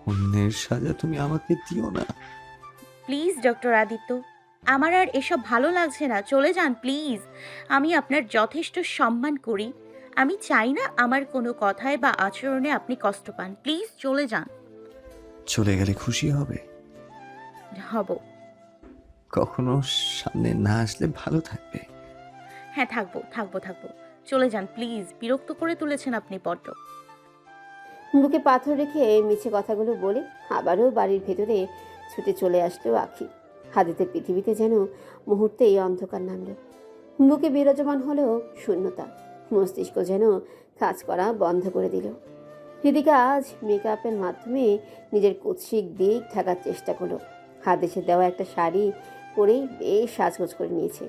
অন্যের সাজা তুমি আমাকে দিও না। প্লিজ ডক্টর আদিত্য, আমার আর এসব ভালো লাগছে না, চলে যান প্লিজ। আমি আপনার যথেষ্ট সম্মান করি। আমি চাই না আমার কোনো কথায় বা আচরণে আপনি কষ্ট পান। প্লিজ চলে যান। চলে গেলে খুশি হবে? হব। কখনো সামনে না আসলে ভালো থাকবে। হ্যাঁ, থাকবো থাকবো থাকবো। চলে যান প্লিজ, বিরক্ত করে তুলেছেন আপনি বড্ড। বুকে পাথর রেখে মিছে কথাগুলো বলে আবারও বাড়ির ভেতরে ছুটে চলে আসলো আখি। হাদিতে পৃথিবীতে যেন মুহূর্তেই অন্ধকার নামল। বুকে বিরাজমান হলেও শূন্যতা। মস্তিষ্ক যেন কাজ করা বন্ধ করে দিল। হৃদিকা আজ মেকআপের মাধ্যমে নিজের কুৎসিক দিক ঢাকার চেষ্টা করলো। হাদিসে দেওয়া একটা শাড়ি পরেই বেশ সাজগোজ করে নিয়েছে।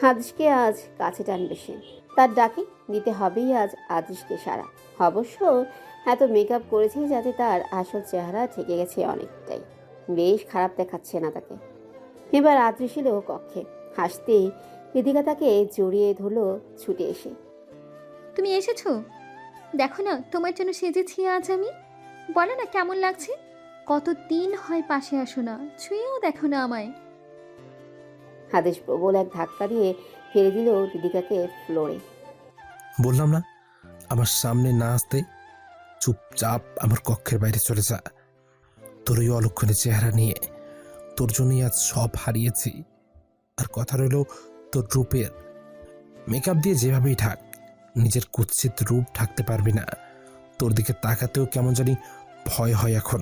হাদিসকে আজ কাছে টানবে সে। তার ডাকে দিতে হবেই আজ আদিসকে সারা। অবশ্য এত মেকআপ করেছে যাতে তার আসল চেহারা ঠেকে গেছে অনেকটাই। বেশ খারাপ দেখাচ্ছে না তাকে। এবার আদৃশ এলো কক্ষে। হাসতেই হৃদিকা তাকে জড়িয়ে ধরলো ছুটে এসে। তুমি এসেছো? দেখো না তোমার জন্য সেজেছি আজ আমি। বলো না কেমন লাগছে? কতদিন হয় পাশে আসো না, ছুঁয়েও দেখো না আমায়। হাদিস প্রবল এক ধাক্কা দিয়ে ফেলে দিল হৃদিকাকে ফ্লোরে। বললাম না আমার সামনে না আসতে। চুপচাপ আমার কক্ষের বাইরে চলে যা। তোর ওই অলক্ষণে চেহারা নিয়ে তোর জন্যই আজ সব হারিয়েছি। আর কথা রইল তোর রূপের। মেকআপ দিয়ে যেভাবেই ঢাক, নিজের কুৎসিত রূপ ঢাকতে পারবি না। তোর দিকে তাকাতেও কেমন জানি ভয় হয় এখন।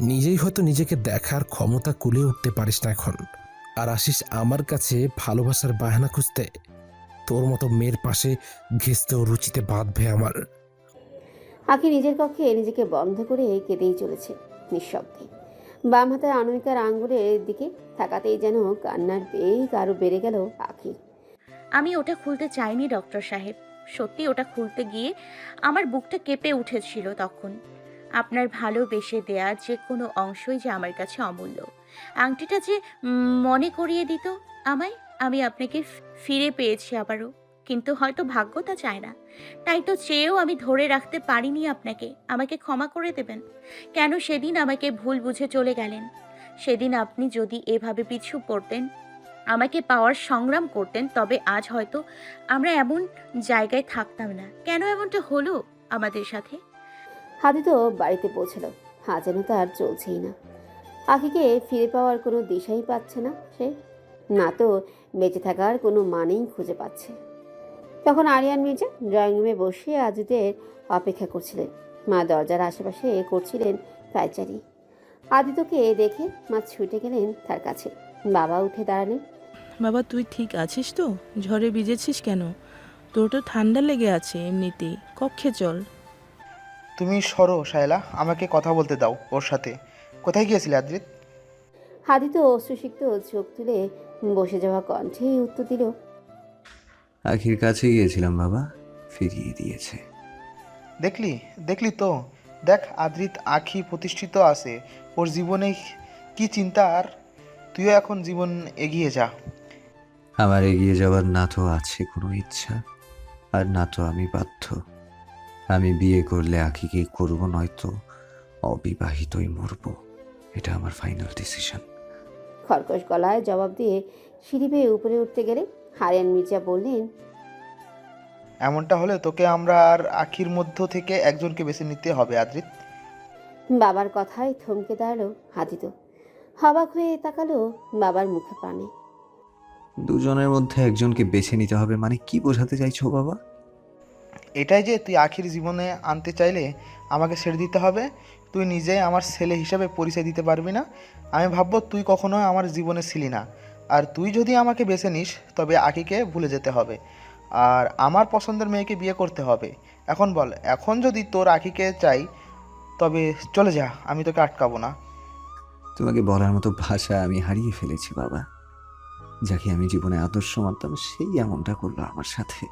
নিজেই হয়তো নিজেকে দেখার ক্ষমতা কুলিয়ে উঠতে পারিস না এখন। আর আসিস আমার কাছে ভালোবাসার বাহানা খুঁজতে। তোর মতো মেয়ের পাশে ঘেঁচতেও রুচিতে বাঁধবে আমার। আঁকি নিজের কক্ষে নিজেকে বন্ধ করে কেঁদেই চলেছে নিঃশব্দে। বাম হাতের আনমিকার আঙ্গুলের দিকে তাকাতেই যেন কান্নার বেগ আরো বেড়ে গেল আঁকি। আমি ওটা খুলতে চাইনি ডক্টর সাহেব। সত্যি ওটা খুলতে গিয়ে আমার বুকটা কেঁপে উঠেছিল তখন। আপনার ভালোবেসে দেয়া যে কোনো অংশই যে আমার কাছে অমূল্য। আংটিটা যে মনে করিয়ে দিত আমায় আমি আপনাকে ফিরে পেয়েছি আবারও। কিন্তু হয়তো ভাগ্য তা চায় না। তাই তো চেয়েও আমি ধরে রাখতে পারিনি আপনাকে। আমাকে ক্ষমা করে দেবেন। কেন সেদিন আমাকে ভুল বুঝে চলে গেলেন? সেদিন আপনি যদি এভাবে পিছু পড়তেন, আমাকে পাওয়ার সংগ্রাম করতেন, তবে আজ হয়তো আমরা এমন জায়গায় থাকতাম না। কেন এমনটা হলো আমাদের সাথে? হাতি তো বাড়িতে পৌঁছালো। যেন তার চলছেই না। আখিকে ফিরে পাওয়ার কোনো দিশাই পাচ্ছে না সে। না তো বেঁচে থাকার কোনো মানেই খুঁজে পাচ্ছে। তখন আরিয়ান মির্জা ড্রয়িং রুমে বসে আদিতের অপেক্ষা করছিলেন। মা দরজার আশেপাশে করছিলেন পায়চারি। আদিত্যকে দেখে মা ছুটে গেলেন তার কাছে। বাবা উঠে দাঁড়ালেন। বাবা, তুই ঠিক আছিস তো? ঝড়ে ভিজেছিস কেন? তোর তো ঠান্ডা লেগে আছে এমনিতেই, কক্ষে চল। তুমি সরো শায়লা, আমাকে কথা বলতে দাও ওর সাথে। কোথায় গিয়েছিলে আদ্রিত? আদিত্য অশ্রুসিক্ত চোখ তুলে বসে যাওয়া কণ্ঠে উত্তর দিল। আখির কাছে গিয়েছিলাম বাবা, ফিরিয়ে দিয়েছে। দেখলি দেখলি তো, দেখ আদ্রিত আখি প্রতিষ্ঠিত আছে। ওর জীবনে কি চিন্তা, আর তুইও এখন জীবন এগিয়ে যা। আমার এগিয়ে যাওয়ার না তো আছে কোনো ইচ্ছা, আর না তো আমি বাধ্য। আমি বিয়ে করলে আখিকেই করবো, নয়তো অবিবাহিতই মরবো। এটা আমার ফাইনাল ডিসিশন। খরকশ গলায় জবাব দিয়ে সিঁড়ি বেয়ে উপরে উঠতে গেলে আরিয়ান মির্জা বললেন। এমনটা হলে তোকে আমরা আর আখির মধ্য থেকে একজনকে বেছে নিতে হবে আদ্রিত। বাবার কথায় থমকে দাঁড়ালো আদিত্য। অবাক হয়ে তাকালো বাবার মুখে পানে। দুজনের মধ্যে একজনকে বেছে নিতে হবে মানে কি বোঝাতে চাইছো বাবা? এটাই যে তুই আখির জীবনে আনতে চাইলে আমাকে ছেড়ে দিতে হবে। তুই নিজে আমার ছেলে হিসাবে পরিচয় দিতে পারবি না। আমি ভাববো তুই কখনো আমার জীবনে ছিলি না। আর তুই যদি আমাকে বেছে নিস তবে আখিকে ভুলে যেতে হবে, আর আমার পছন্দের মেয়েকে বিয়ে করতে হবে। এখন বল, এখন যদি তোর আখিকে চাই তবে চলে যা, আমি তোকে আটকাবো না। তোমাকে বলার মতো ভাষা আমি হারিয়ে ফেলেছি বাবা। যাকে আমি জীবনে আদর্শ মানতাম সেই এমনটা করলো আমার সাথে।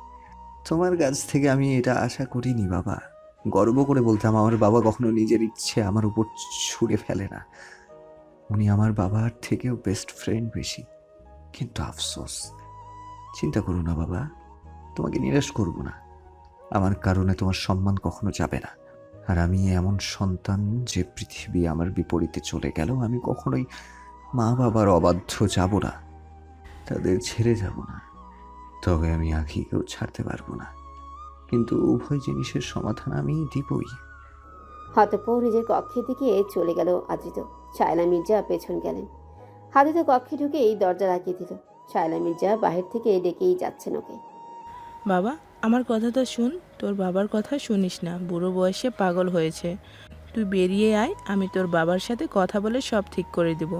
তোমার কাছ থেকে আমি এটা আশা করিনি বাবা। গর্ব করে বলতাম আমার বাবা কখনো নিজের ইচ্ছে আমার উপর ছুঁড়ে ফেলে না। উনি আমার বাবার থেকেও বেস্ট ফ্রেন্ড বেশি। কিন্তু আফসোস, চিন্তা করো না বাবা, তোমাকে নিরাশ করব না। আমার কারণে তোমার সম্মান কখনো যাবে না। আর আমি এমন সন্তান যে পৃথিবী আমার বিপরীতে চলে গেল আমি কখনোই মা বাবার অবাধ্য যাব না, তাদের ছেড়ে যাব না। তবে আমি আখিকেও ছাড়তে পারবো না, কিন্তু উভয় জিনিসের সমাধান আমি দিবই। হতপর নিজের কক্ষের দিকে চলে গেল আদ্রিত। শায়লা মির্জা পেছন গেলেন। আদ্রিত কক্ষে ঢুকেই দরজা লাগিয়ে দিল। শায়লা মির্জা বাহির থেকে ডেকেই যাচ্ছেন ওকে। বাবা, আমার কথাটা শুন, তোর বাবার কথা শুনিস না, বুড়ো বয়সে পাগল হয়েছে। তুই বেরিয়ে আয়, আমি তোর বাবার সাথে কথা বলে সব ঠিক করে দেব।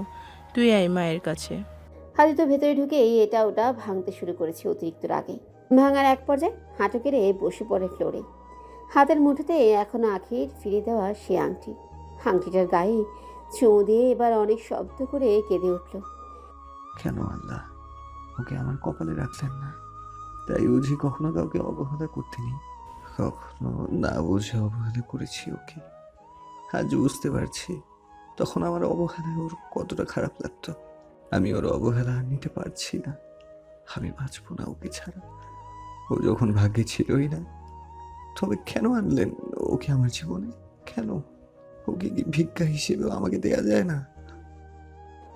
তুই আয় মায়ের কাছে। আদিত্য ভেতরে ঢুকেই এটা ওটা ভাঙতে শুরু করেছে অতিরিক্ত রাগে। ভাঙার এক পর্যায়ে হাঁটু কেড়ে বসে পড়ে ফ্লোরে। হাতের মুঠোতে এখনো আখির ফিরিয়ে দেওয়া সে আংটি। আংটিটার গায়ে চুমু দিয়ে এবার অনেক শব্দ করে কেঁদে উঠল। কেন আল্লাহ ওকে আমার কপালে রাখলেন না? তাই বুঝি কখনো কাউকে অবহেলা করতে নেই? কখনো না বুঝে অবহেলা করেছি ওকে। আজ বুঝতে পারছি তখন আমার অবহেলায় ওর কতটা খারাপ লাগতো। আমি ওর অবহেলা আর নিতে পারছি না। আমি বাঁচবো না ওকে ছাড়া। ও যখন ভাগ্যে ছিলই না, তবে কেন আনলেন ওকে আমার জীবনে? কেন? ওকে কি ভিক্ষা হিসেবেও আমাকে দেয়া যায় না?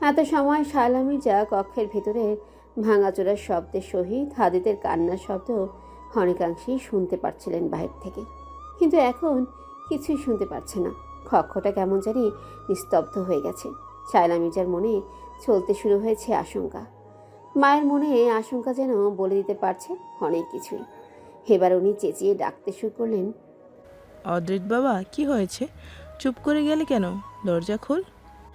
এত সময় শায়লা মির্জা কক্ষের ভেতরে ভাঙাচোরার শব্দের সহিত হাদিতের কান্নার শব্দ অনেকাংশেই শুনতে পারছিলেন বাহির থেকে, কিন্তু এখন কিছুই শুনতে পারছে না। কক্ষটা কেমন জানি নিস্তব্ধ হয়ে গেছে। শায়লা মির্জার মনে চলতে শুরু হয়েছে আশঙ্কা। মায়ের মনে আশঙ্কা যেন বলে দিতে পারছে অনেক কিছুই। এবার উনি চেঁচিয়ে ডাকতে শুরু করলেন, অদ্রিত বাবা, কি হয়েছে? চুপ করে গেলে কেন? দরজা খোল।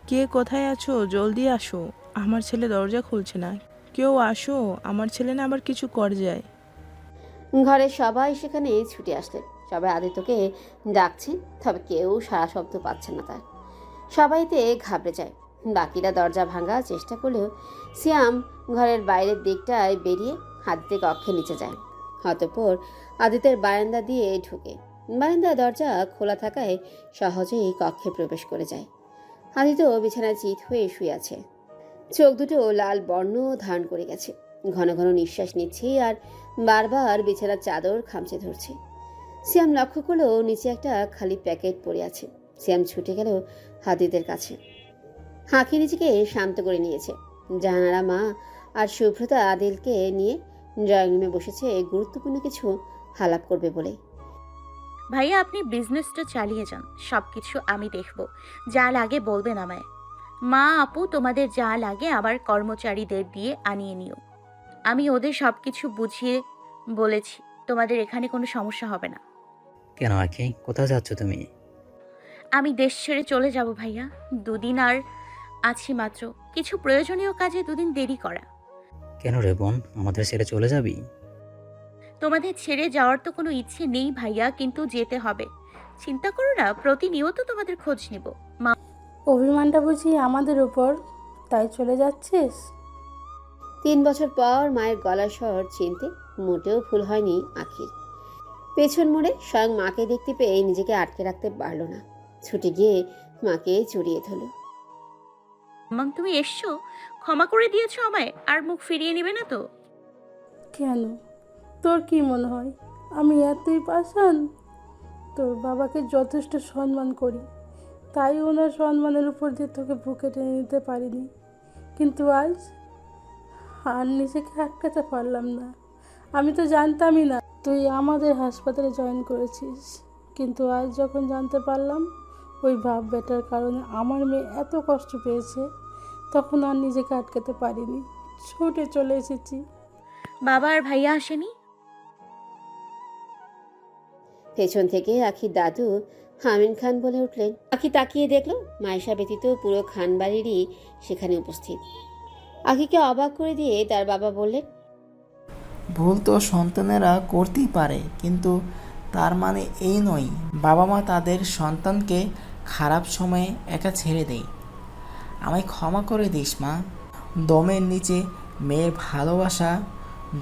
কে কোথায় আছো? জলদি আসো, আমার ছেলে দরজা খুলছে না। কেউ আসো, আমার ছেলে না আবার কিছু করে যায়। ঘরের সবাই সেখানে ছুটে আসলেন। সবাই আদিত্যকে ডাকছেন, তবে কেউ সারা শব্দ পাচ্ছে না তার। সবাইতে ঘাবড়ে যায়। বাকিরা দরজা ভাঙার চেষ্টা করলেও সিয়াম ঘরের বাইরের দিকটায় বেরিয়ে আদিত্যের কক্ষে নিচে যায়। অতঃপর আদিত্যের বারান্দা দিয়ে ঢুকে। বারান্দার দরজা খোলা থাকায় সহজেই কক্ষে প্রবেশ করে যায়। আদিত্য বিছানায় চিত হয়ে শুয়ে আছে। চোখ দুটো লাল বর্ণ ধারণ করে গেছে। ঘন ঘন নিঃশ্বাস নিচ্ছে আর বারবার বিছানার চাদর খামচে ধরছে। সিয়াম লক্ষ্য করলো নিচে একটা খালি প্যাকেট পড়ে আছে। সিয়াম ছুটে গেল হাদিদের কাছে। হাঁকি নিজেকে শান্ত করে নিয়েছে। জাহানারা মা আর শুভ্রতা আদিলকে নিয়ে ড্রয়িং রুমে বসেছে গুরুত্বপূর্ণ কিছু আলাপ করবে বলে। ভাইয়া, আপনি বিজনেসটা চালিয়ে যান, সব কিছু আমি দেখব। যা লাগে বলবেন আমায়। মা আপু, তোমাদের যা লাগে আবার কর্মচারীদের দিয়ে আনিয়ে নিও। আমি ওদের সব কিছু বুঝিয়ে বলেছি, তোমাদের এখানে কোনো সমস্যা হবে না। কেন আঁকি, কোথায় যাচ্ছ তুমি? আমি দেশ ছেড়ে চলে যাব ভাইয়া। দুদিন আর আছি মাত্র। কিছু প্রয়োজনীয় কাজে দুদিন দেরি করা। কেন রে বোন, আমাদের ছেড়ে চলে যাবি? তোমাদের ছেড়ে যাওয়ার তো কোনো ইচ্ছে নেই ভাইয়া, কিন্তু যেতে হবে। চিন্তা করো না, প্রতিনিয়ত তোমাদের খোঁজ নিব। মা, অভিমানটা বুঝি আমাদের উপর, তাই চলে যাচ্ছিস? 3 বছর পর মায়ের গলার স্বর চিনতে মোটেও ভুল হয়নি আখির। পেছন মোড়ে স্বয়ং মাকে দেখতে পেয়ে নিজেকে আটকে রাখতে পারল না। ছুটে গিয়ে মাকে জড়িয়ে ধরল। মাম, তুমি এসছো, ক্ষমা করে দিয়েছো আমায়, আর মুখ ফিরিয়ে নিবে না তো? কেন, তোর কি মনে হয় আমি এতই পাষাণ? তোর বাবাকে যথেষ্ট সম্মান করি, তাই ওনার সম্মানের উপর দিয়ে তোকে বুকে টেনে নিতে পারিনি। কিন্তু আজ আর নিজেকে আটকাতে পারলাম না। আমি তো জানতামই না তুই আমাদের হাসপাতালে জয়েন করেছিস, কিন্তু আজ যখন জানতে পারলাম ওই বাপ বেটার কারণে আমার মেয়ে এত কষ্ট পেয়েছে, তখন আর নিজেকে আটকাতে পারিনি, ছুটে চলে এসেছি। বাবা আর ভাইয়া আসেনি? পেছন থেকে আখির দাদু আমিন খান বলে উঠলেন। আখি তাকিয়ে দেখলো মাইশা ব্যতীত পুরো খান বাড়িরই সেখানে উপস্থিত। আখিকে অবাক করে দিয়ে তার বাবা বললেন, ভুল তো সন্তানেরা করতেই পারে, কিন্তু তার মানে এই নয় বাবা মা তাদের সন্তানকে খারাপ সময়ে একা ছেড়ে দেয়। আমায় ক্ষমা করে দিস মা। দমের নিচে মেয়ের ভালোবাসা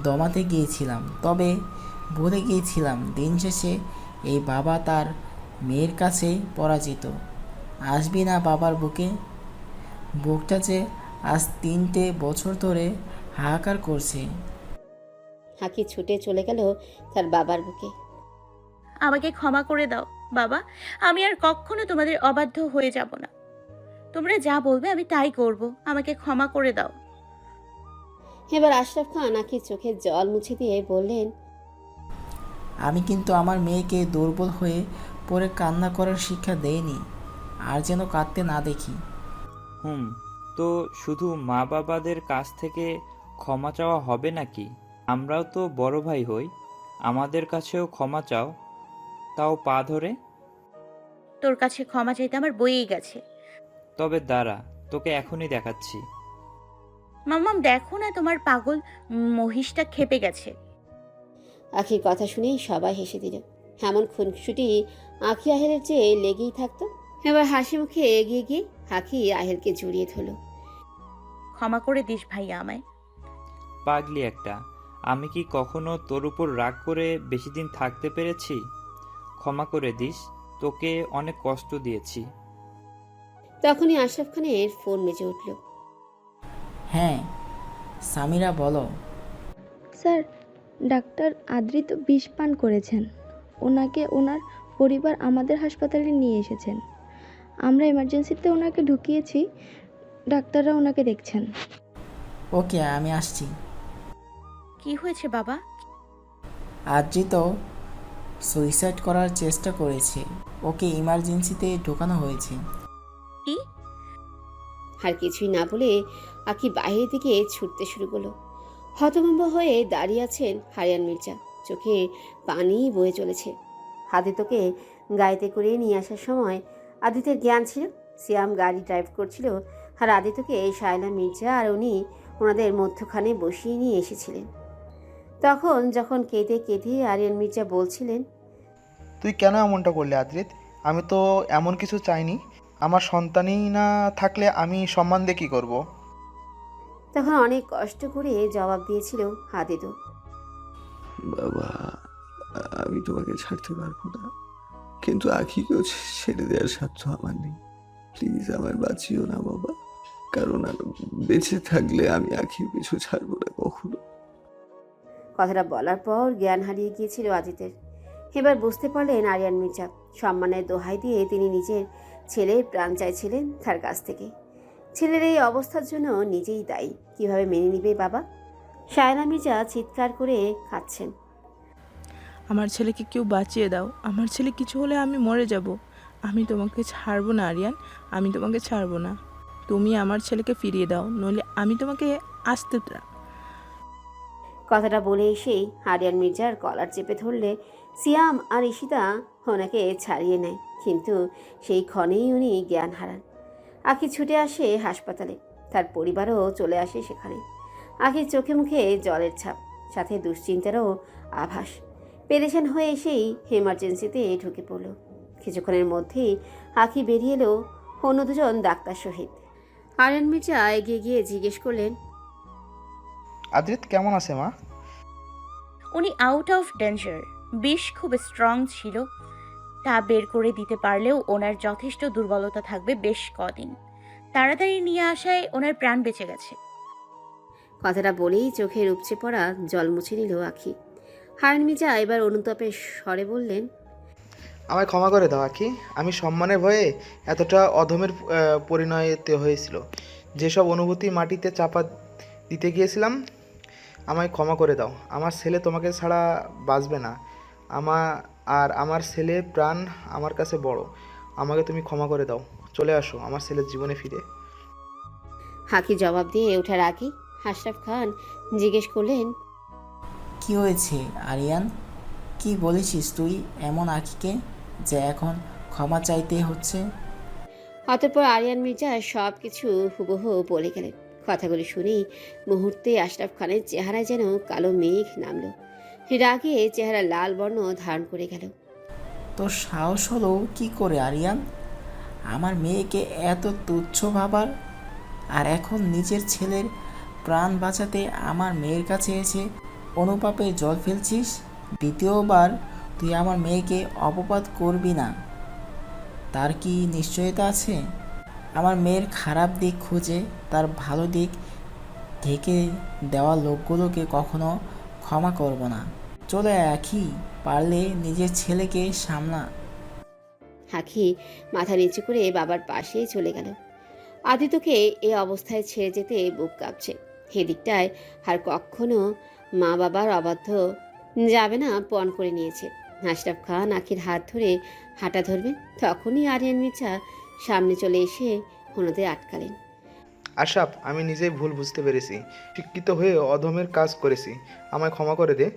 দমাতে গিয়েছিলাম, তবে ভুলে গিয়েছিলাম দিন শেষে এই বাবা তার মেয়ের কাছে পরাজিত। আসবি না বাবার বুকে? বুকটা যে আজ 3টে বছর ধরে হাহাকার করছে। আখি ছুটে চলে গেল তার বাবার বুকে। আমাকে ক্ষমা করে দাও। বাবা, আমি আর কখনো তোমাদের অবাধ্য হয়ে যাব না। তোমরা যা বলবে আমি তাই করব। আমাকে ক্ষমা করে দাও। এবার আশরাফ খান আখির চোখের জল মুছে দিয়ে বললেন, আমি কিন্তু আমার মেয়েকে দুর্বল হয়ে পড়ে কান্না করার শিক্ষা দেইনি, আর যেন কাঁদতে না দেখি। তো শুধু মা বাবাদের কাছ থেকে ক্ষমা চাওয়া হবে নাকি? আমরাও তো বড় ভাই হই, আমাদের কাছেও ক্ষমা চাও, তাও পা ধরে। তোর কাছে ক্ষমা চাইতে আমার বইয়েই গেছে। তবে দাঁড়া, তোকে এখনই দেখাচ্ছি। মাম্মাম দেখো না, তোমার পাগল মহিষটা খেপে গেছে। আখির কথা শুনেই সবাই হেসে দিল। এমন খুনসুটি আখি আহেলের চেয়ে লেগেই থাকতো। এবার হাসি মুখে এগিয়ে গিয়ে আখি আহেলকে জড়িয়ে ধরল। ক্ষমা করে দিস ভাইয়া আমায়। পাগলি একটা, আমি কি কখনো তোর উপর রাগ করে বেশি দিন থাকতে পেরেছি? ক্ষমা করে দিস, তোকে অনেক কষ্ট দিয়েছি। তখনই আশরাফ খানের ফোন বেজে উঠল। হ্যাঁ সামিরা, বলো। স্যার, ডাক্তার আদ্রিত বিষ পান করেছেন। ওনাকে ওনার পরিবার আমাদের হাসপাতালে নিয়ে এসেছেন। আমরা এমার্জেন্সিতে ওনাকে ঢুকিয়েছি, ডাক্তাররা ওনাকে দেখছেন। ওকে, আমি আসছি। কি হয়েছে বাবা? আদ্রিত সুইসাইড করার চেষ্টা করেছে, ওকে ইমার্জেন্সিতে ঢোকানো হয়েছে। কি? আর কিছুই না বলে আখি বাইরের দিকে ছুটতে শুরু করলো। হতভম্ব হয়ে দাঁড়িয়ে আছেন হারিয়ান মির্জা, চোখে পানি বয়ে চলেছে। আদিত্যকে গাড়িতে করে নিয়ে আসার সময় আদিত্যের জ্ঞান ছিল। সিয়াম গাড়ি ড্রাইভ করছিল, আর আদিত্যকে শায়লা মির্জা আর উনি ওনাদের মধ্যখানে বসিয়ে নিয়ে এসেছিলেন। যখন কেঁদে কেঁদে আরিয়ান মির্জা বলছিলেন, তুই কেন এমনটা করলে আদ্রিত? আমি তো এমন কিছু চাইনি। আমার সন্তানই না থাকলে আমি সম্মান দিয়ে কী করবো? তখন অনেক কষ্ট করে জবাব দিয়েছিল আদিত্য, বাবা, আমি তোমাকে ছাড়তে পারবো না, কিন্তু আখিকেও ছেড়ে দেওয়ার সাধ্য আমার নেই। প্লিজ আমার বাঁচিও না বাবা, কারণ আর বেঁচে থাকলে আমি আখির পিছু ছাড়বো না কখনো। কথাটা বলার পর জ্ঞান হারিয়ে গিয়েছিল আদিত্যের। এবার বুঝতে পারলেন আরিয়ান মির্জা। সম্মানের দোহাই দিয়ে তিনি নিজের ছেলের প্রাণ চাইছিলেন তার কাছ থেকে। ছেলের এই অবস্থার জন্য নিজেই দায়ী। কিভাবে মেনে নিবে বাবা? শায়লা মির্জা চিৎকার করে কাঁদছেন। আমার ছেলেকে কেউ বাঁচিয়ে দাও, আমার ছেলে কিছু হলে আমি মরে যাব। আমি তোমাকে ছাড়বো না আরিয়ান, আমি তোমাকে ছাড়বো না। তুমি আমার ছেলেকে ফিরিয়ে দাও, নইলে আমি তোমাকে আসতে। কথাটা বলে এসেই আরিয়ান মির্জার কলার চেপে ধরলে সিয়াম আর ঈশিতা ওনাকে ছাড়িয়ে নেয়, কিন্তু সেই ক্ষণেই উনি জ্ঞান হারান। আখি ছুটে আসে হাসপাতালে, তার পরিবারও চলে আসে সেখানে। আখির চোখে মুখে জলের ছাপ, সাথে দুশ্চিন্তারও আভাস। পেরেশান হয়ে এসেই এমার্জেন্সিতে ঢুকে পড়ল। কিছুক্ষণের মধ্যেই আখি বেরিয়ে এলো অন্য দুজন ডাক্তার সহিত। আরিয়ান মির্জা এগিয়ে গিয়ে জিজ্ঞেস করলেন, আদ্রিত কেমন আছে মা? উনি আউট অফ ডেঞ্জার। বিষ খুব স্ট্রং ছিল, তা বের করে দিতে পারলেও ওনার যথেষ্ট দুর্বলতা থাকবে বেশ কদিন। তাড়াতাড়ি নিয়ে আসায় ওনার প্রাণ বেঁচে গেছে। কথাটা বলেই চোখের উপচে পড়া জল মুছে নিল আখি। হারান মির্জা এবার অনুতাপের স্বরে বললেন, আমায় ক্ষমা করে দাও আখি, আমি সম্মানের ভয়ে এতটা অধমের পরিণয়তে হয়েছিল। যেসব অনুভূতি মাটিতে চাপা দিতে গিয়েছিলাম, আমায় ক্ষমা করে দাও। আমার ছেলে তোমাকে ছাড়া বাঁচবে না। আমার ছেলে প্রাণ আমার কাছে বড়। আমাকে তুমি ক্ষমা করে দাও। চলে আসো আমার ছেলের জীবনে ফিরে। আখি জবাব দিয়ে ওঠার আগে আশরাফ খান জিজ্ঞেস করলেন, কি হয়েছে আরিয়ান? কি বলেছিস তুই এমন আখিকে যে এখন ক্ষমা চাইতে হচ্ছে? অতঃপর আরিয়ান মির্জা সব কিছু হুবহু বলে গেলেন। কথাগুলি শুনেই মুহূর্তে আশরাফ খানের চেহারায় যেন কালো মেঘ নামল। রাগে চেহারা লাল বর্ণ ধারণ করে গেল। তোর সাহস হলো কি করে আরিয়ান আমার মেয়েকে এত তুচ্ছ ভাবার? আর এখন নিজের ছেলের প্রাণ বাঁচাতে আমার মেয়ের কাছে এসে অনুপাপে জল ফেলছিস? দ্বিতীয়বার তুই আমার মেয়েকে অপবাদ করবি না, তার কি নিশ্চয়তা আছে? আমার মেয়ের খারাপ দিক খুঁজে তার ভালো দিক ঢেকে দেওয়া লোকগুলোকে কখনো ক্ষমা করব না। চলে আখি, পারলে নিজের ছেলেকে সামলা। আঁখি মাথা নিচু করে বাবার পাশেই চলে গেল। আদিত্যকে এই অবস্থায় ছেড়ে যেতে বুক কাঁপছে। এদিকটায় আর কখনো মা বাবার অবাধ্য যাবে না পণ করে নিয়েছে। আশরাফ খান আখির হাত ধরে হাঁটা ধরবেন, তখনই আরিয়ান মির্জা সামনে চলে এসে ওনাদের আটকালেন। আশরাফ, আমি নিজেই ভুল বুঝতে পেরেছি, শিক্ষিত হয়ে অধমের কাজ করেছি, আমায় ক্ষমা করে দে।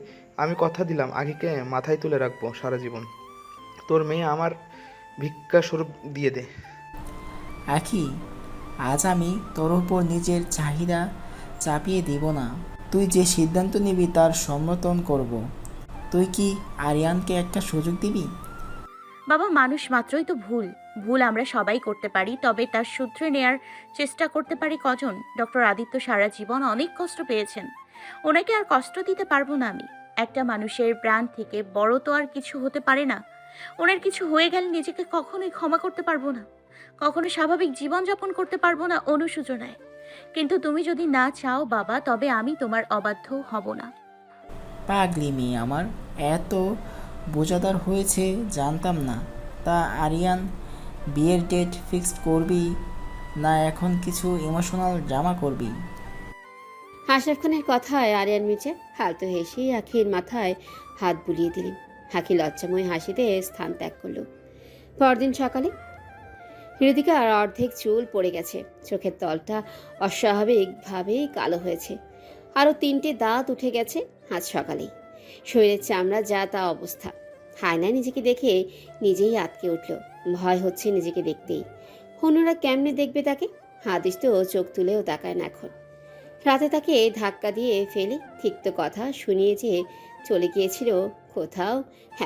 আমি কথা দিলাম আখিকে মাথায় তুলে রাখবো সারা জীবন। তোর মেয়ে আমার ভিক্ষা স্বরূপ দিয়ে দে। আখি, আজ আমি তোর উপর নিজের চাহিদা চাপিয়ে দিব না। তুই যে সিদ্ধান্ত নিবি তার সমর্থন করব। তুই কি আরিয়ানকে একটা সুযোগ দিবি? বাবা, মানুষ মাত্রই তো ভুল। ভুল আমরা সবাই করতে পারি, তবে তার সূত্রে নেয়ার চেষ্টা করতে পারি কজন? ডক্টর আদিত্য সারা জীবন অনেক কষ্ট পেয়েছেন, ওনাকে আর কষ্ট দিতে পারবো না আমি। একটা মানুষের প্রাণ থেকে বড় তো আর কিছু হতে পারে না। ওনার কিছু হয়ে গেলে নিজেকে কখনোই ক্ষমা করতে পারবো না, কখনো স্বাভাবিক জীবনযাপন করতে পারবো না অনুশোচনায়। কিন্তু তুমি যদি না চাও বাবা, তবে আমি তোমার অবাধ্য হব না। পাগলি মেয়ে আমার, এত বোঝাদার হয়েছে জানতাম না। তা আরিয়ান, বিয়ের ডেট ফিক্সড করবি না এখন কিছু ইমোশনাল ড্রামা করবি? আশরাফ খানের কথায় আরিয়ান মির্জা হালতো হেসে আখির মাথায় হাত বুলিয়ে দিলেন। আখি লজ্জাময় হাসিতে স্থান ত্যাগ করল। পরদিন সকালে হৃদিকার অর্ধেক চুল পড়ে গেছে, চোখের তলটা অস্বাভাবিকভাবে কালো হয়েছে, আরও 3টে দাঁত উঠে গেছে আজ সকালেই। শরীরের চামড়া যা তা অবস্থা। হায়নায় নিজেকে দেখে নিজেই আটকে উঠল। ভয় হচ্ছে নিজেকে দেখতেই। অন্যরা কেমনে দেখবে তাকে? হাদিস তো চোখ তুলেও তাকায় না এখন। রাতে তাকে ধাক্কা দিয়ে ফেলে তিক্ত কথা শুনিয়ে যে চলে গিয়েছিল, কোথাও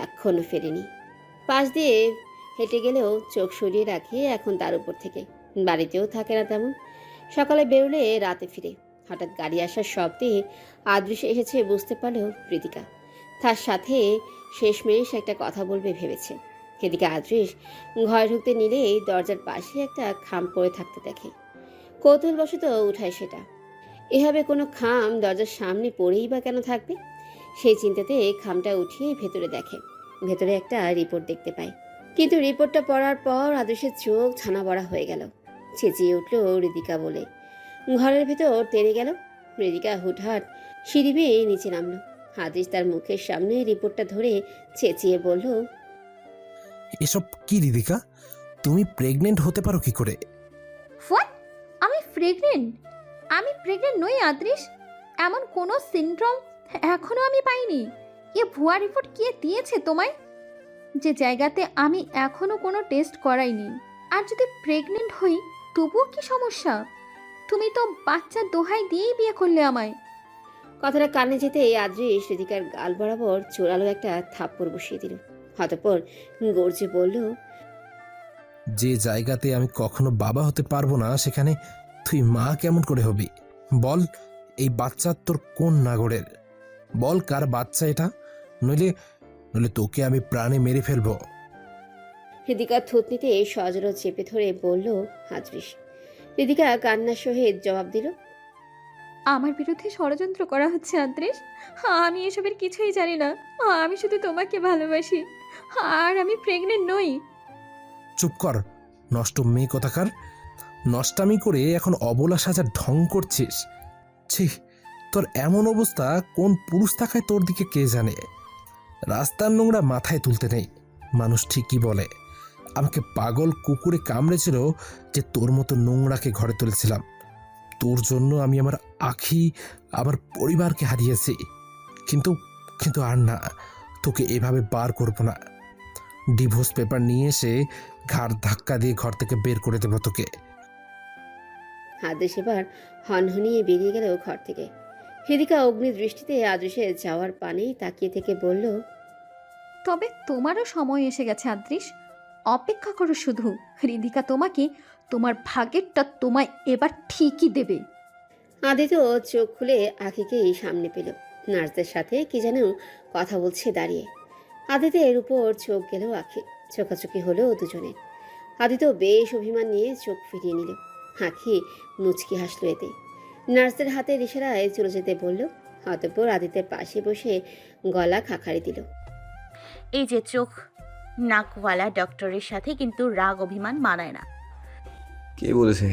এখনও ফেরেনি। পাশ দিয়ে হেঁটে গেলেও চোখ সরিয়ে রাখে এখন তার উপর থেকে। বাড়িতেও থাকে না তেমন। সকালে বেরোলে রাতে ফিরে। হঠাৎ গাড়ি আসার শব্দে আদৃশ এসেছে বুঝতে পারল কৃতিকা। তার সাথে শেষমেশ একটা কথা বলবে ভেবেছে। এদিকে আদৃশ ঘরে ঢুকতে নিলে দরজার পাশে একটা খাম পড়ে থাকতে দেখে। কৌতূহলবশত উঠায় সেটা। এভাবে কোনো খাম দরজার সামনে পড়েই বা কেন থাকবে? সেই চিন্তাতে খামটা উঠিয়ে ভেতরে দেখে। ভেতরে একটা রিপোর্ট দেখতে পায়। কিন্তু রিপোর্টটা পড়ার পর আদর্শের চোখ ছানা বড়া হয়ে গেল। চেঁচিয়ে উঠল হৃদিকা বলে। ঘরের ভেতর তেড়ে গেল। হৃদিকা হুটহাট সিঁড়ি বেয়ে নিচে নামলো। আদৃশ তার মুখের সামনে রিপোর্টটা ধরে চেঁচিয়ে বলল, এসব কি রিদিকা? তুমি প্রেগনেন্ট হতে পারো কি করে? হোয়াট? আমি প্রেগনেন্ট? আমি প্রেগনেন্ট নই আদ্রিস। এমন কোনো সিনড্রোম এখনো আমি পাইনি। এ ভুয়া রিপোর্ট কে দিয়েছে তোমায়? যে জায়গাতে আমি এখনো কোনো টেস্ট করাইনি। আর যদি প্রেগনেন্ট হই তবুও কি সমস্যা? তুমি তো বাচ্চা দোহাই দিয়েই বিয়ে করলে আমায়। কথাটা কানে যেতে আদৃশ হৃদিকার গাল বরাবর জোরালো একটা থাপ্পড় বসিয়ে দিল। অতঃপর গর্জে বলল, যে জায়গাতে আমি কখনো বাবা হতে পারবো না সেখানে তুই মা কেমন করে হবি? বল, এই বাচ্চা তোর কোন নাগরের? বল কার বাচ্চা এটা? নইলে নইলে তোকে আমি প্রাণে মেরে ফেলবো। হৃদিকার থুতনিতে সজোরে চেপে ধরে বলল আদৃশ। হৃদিকা কান্নার সহিত জবাব দিল, আমার বিরুদ্ধে ষড়যন্ত্র করা হচ্ছে আদ্রিস। আমি এসবের কিছুই জানি না। আমি শুধু তোমাকে ভালোবাসি। আর আমি প্রেগনেন্ট নই। চুপ কর, নষ্ট মেয়ে কোথাকার। নষ্টামি করে এখন অবলা সাজার ঢং করছিস। ছি, তোর এমন অবস্থা কোন পুরুষ থাকায় তোর দিকে কে জানে। রাস্তার নোংরা মাথায় তুলতে নেই। মানুষ ঠিকই বলে, আমাকে পাগল কুকুরে কামড়েছিল যে তোর মতো নোংরাকে ঘরে তুলেছিলাম। তোর জন্য আমি আমার আখি, আমার পরিবারকে হারিয়েছি। কিন্তু কিন্তু আর না, তোকে এভাবে বার করবো না। ডিভোর্স পেপার নিয়ে এসে ঘাড় ধাক্কা দিয়ে ঘর থেকে বের করে দেবো তোকে। আদৃশ এবার হনহনিয়ে বেরিয়ে গেল ঘর থেকে। হৃদিকা অগ্নি দৃষ্টিতে আদৃশের যাওয়ার পানে তাকিয়ে থেকে বলল, তবে তোমারও সময় এসে গেছে আদ্রিস। অপেক্ষা করো শুধু। হৃদিকা তোমাকে তোমার ভাগেরটা তোমায় এবার ঠিকই দেবে। আদিত্য চোখ খুলে আখিকেই সামনে পেল। নার্সদের সাথে কি যেন কথা বলছে দাঁড়িয়ে। আদিত্যের উপর চোখ গেল আখি। চোখাচোখি হলো দুজনে। আদিত্য বেশ অভিমান নিয়ে চোখ ফিরিয়ে নিল। আখি মুচকি হাসলো এতে। নার্সদের হাতের ইশারায় চলে যেতে বলল। অতঃপর আদিত্যের পাশে বসে গলা খাকারি দিল। এই যে চোখ নাকওয়ালা ডক্টরের সাথে কিন্তু রাগ অভিমান মানায় না। কে বলেছে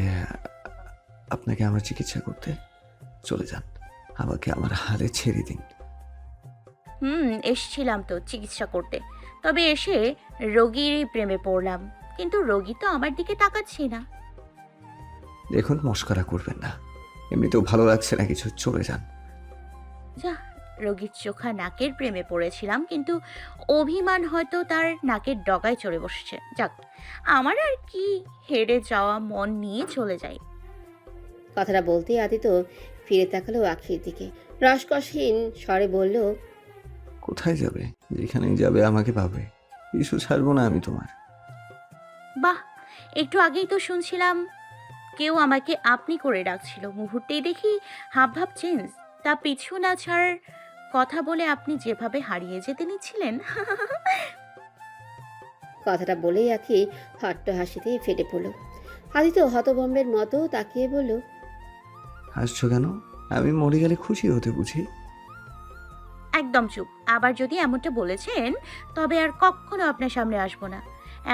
আপনাকে আমার চিকিৎসা করতে? চলে যান, আমাকে আমার হালে ছেড়ে দিন। এসছিলাম তো চিকিৎসা করতে, তবে এসে রোগীরই প্রেমে পড়লাম, কিন্তু রোগী তো আমার দিকে তাকাচ্ছি না। দেখুন, মস্করা করবেন না, এমনিতেও ভালো লাগছে না কিছু, চলে যান। যা, রোগীর চোখা নাকের প্রেমে পড়েছিলাম, কিন্তু অভিমান হয়তো তার নাকের ডগায় চড়ে বসছে। যাক, আমার আর কি, হেরে যাওয়া মন নিয়ে চলে যাই। কথাটা বলতেই আদিত্য ফিরে তাকালো আখির দিকে, রসকসহীন স্বরে বলল, কোথায় যাবে? যেখানেই যাবে আমাকে পাবে, কিছু ছাড়বো না আমি তোমার। বাহ, একটু আগেই তো শুনছিলাম কেউ আমাকে আপনি করে ডাকছিল, মুহূর্তেই দেখি হাবভাব চেঞ্জ। তা পিছু না ছাড়ার কথা বলে আপনি যেভাবে হারিয়ে যেতে নিচ্ছিলেন। কথাটা বলেই আখি হট্ট হাসিতে ফেটে পড়ল। আদিত্য হতভম্বের মতো তাকিয়ে বলল, হাসছো কেন? আমি মরে গেলে খুশি হতে বুঝি? একদম চুপ। আবার যদি এমনটা বলেছেন তবে আর কখনো আপনার সামনে আসবো না।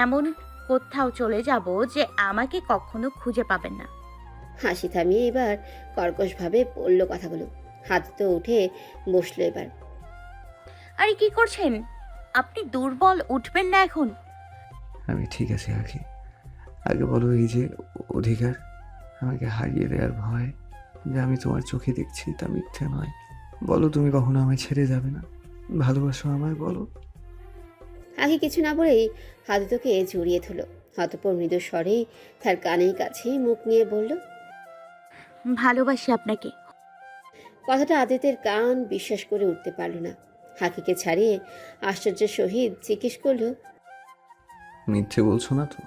এমন কোথাও চলে যাব যে আমাকে কখনো খুঁজে পাবেন না। হাসি থামিয়ে এবার কর্কশভাবে পড়ল কথাগুলো। আদিত্য উঠে বসলো এবার। আরে কি করছেন আপনি? দুর্বল, উঠবেন না এখন? আমি ঠিক আছে আখি, আগে বলো, এই যে অধিকার, আমাকে হারিয়ে দেওয়ার ভয় যে আমি তোমার চোখে দেখছি তা মিথ্যে নয়। বলো, তুমি কখনো আমায় ছেড়ে যাবে না, ভালোবাসো আমায়, বলো। আখি কিছু না বলেই আদিত্যকে জড়িয়ে ধরল। অতঃপর মৃদু স্বরে তার কানের কাছে মুখ নিয়ে বলল, ভালোবাসি আপনাকে। কথাটা আদিত্যের কান বিশ্বাস করে উঠতে পারল না। আখিকে ছাড়িয়ে আশ্চর্যের সহিত জিজ্ঞেস করল, মিথ্যে বলছো না তো?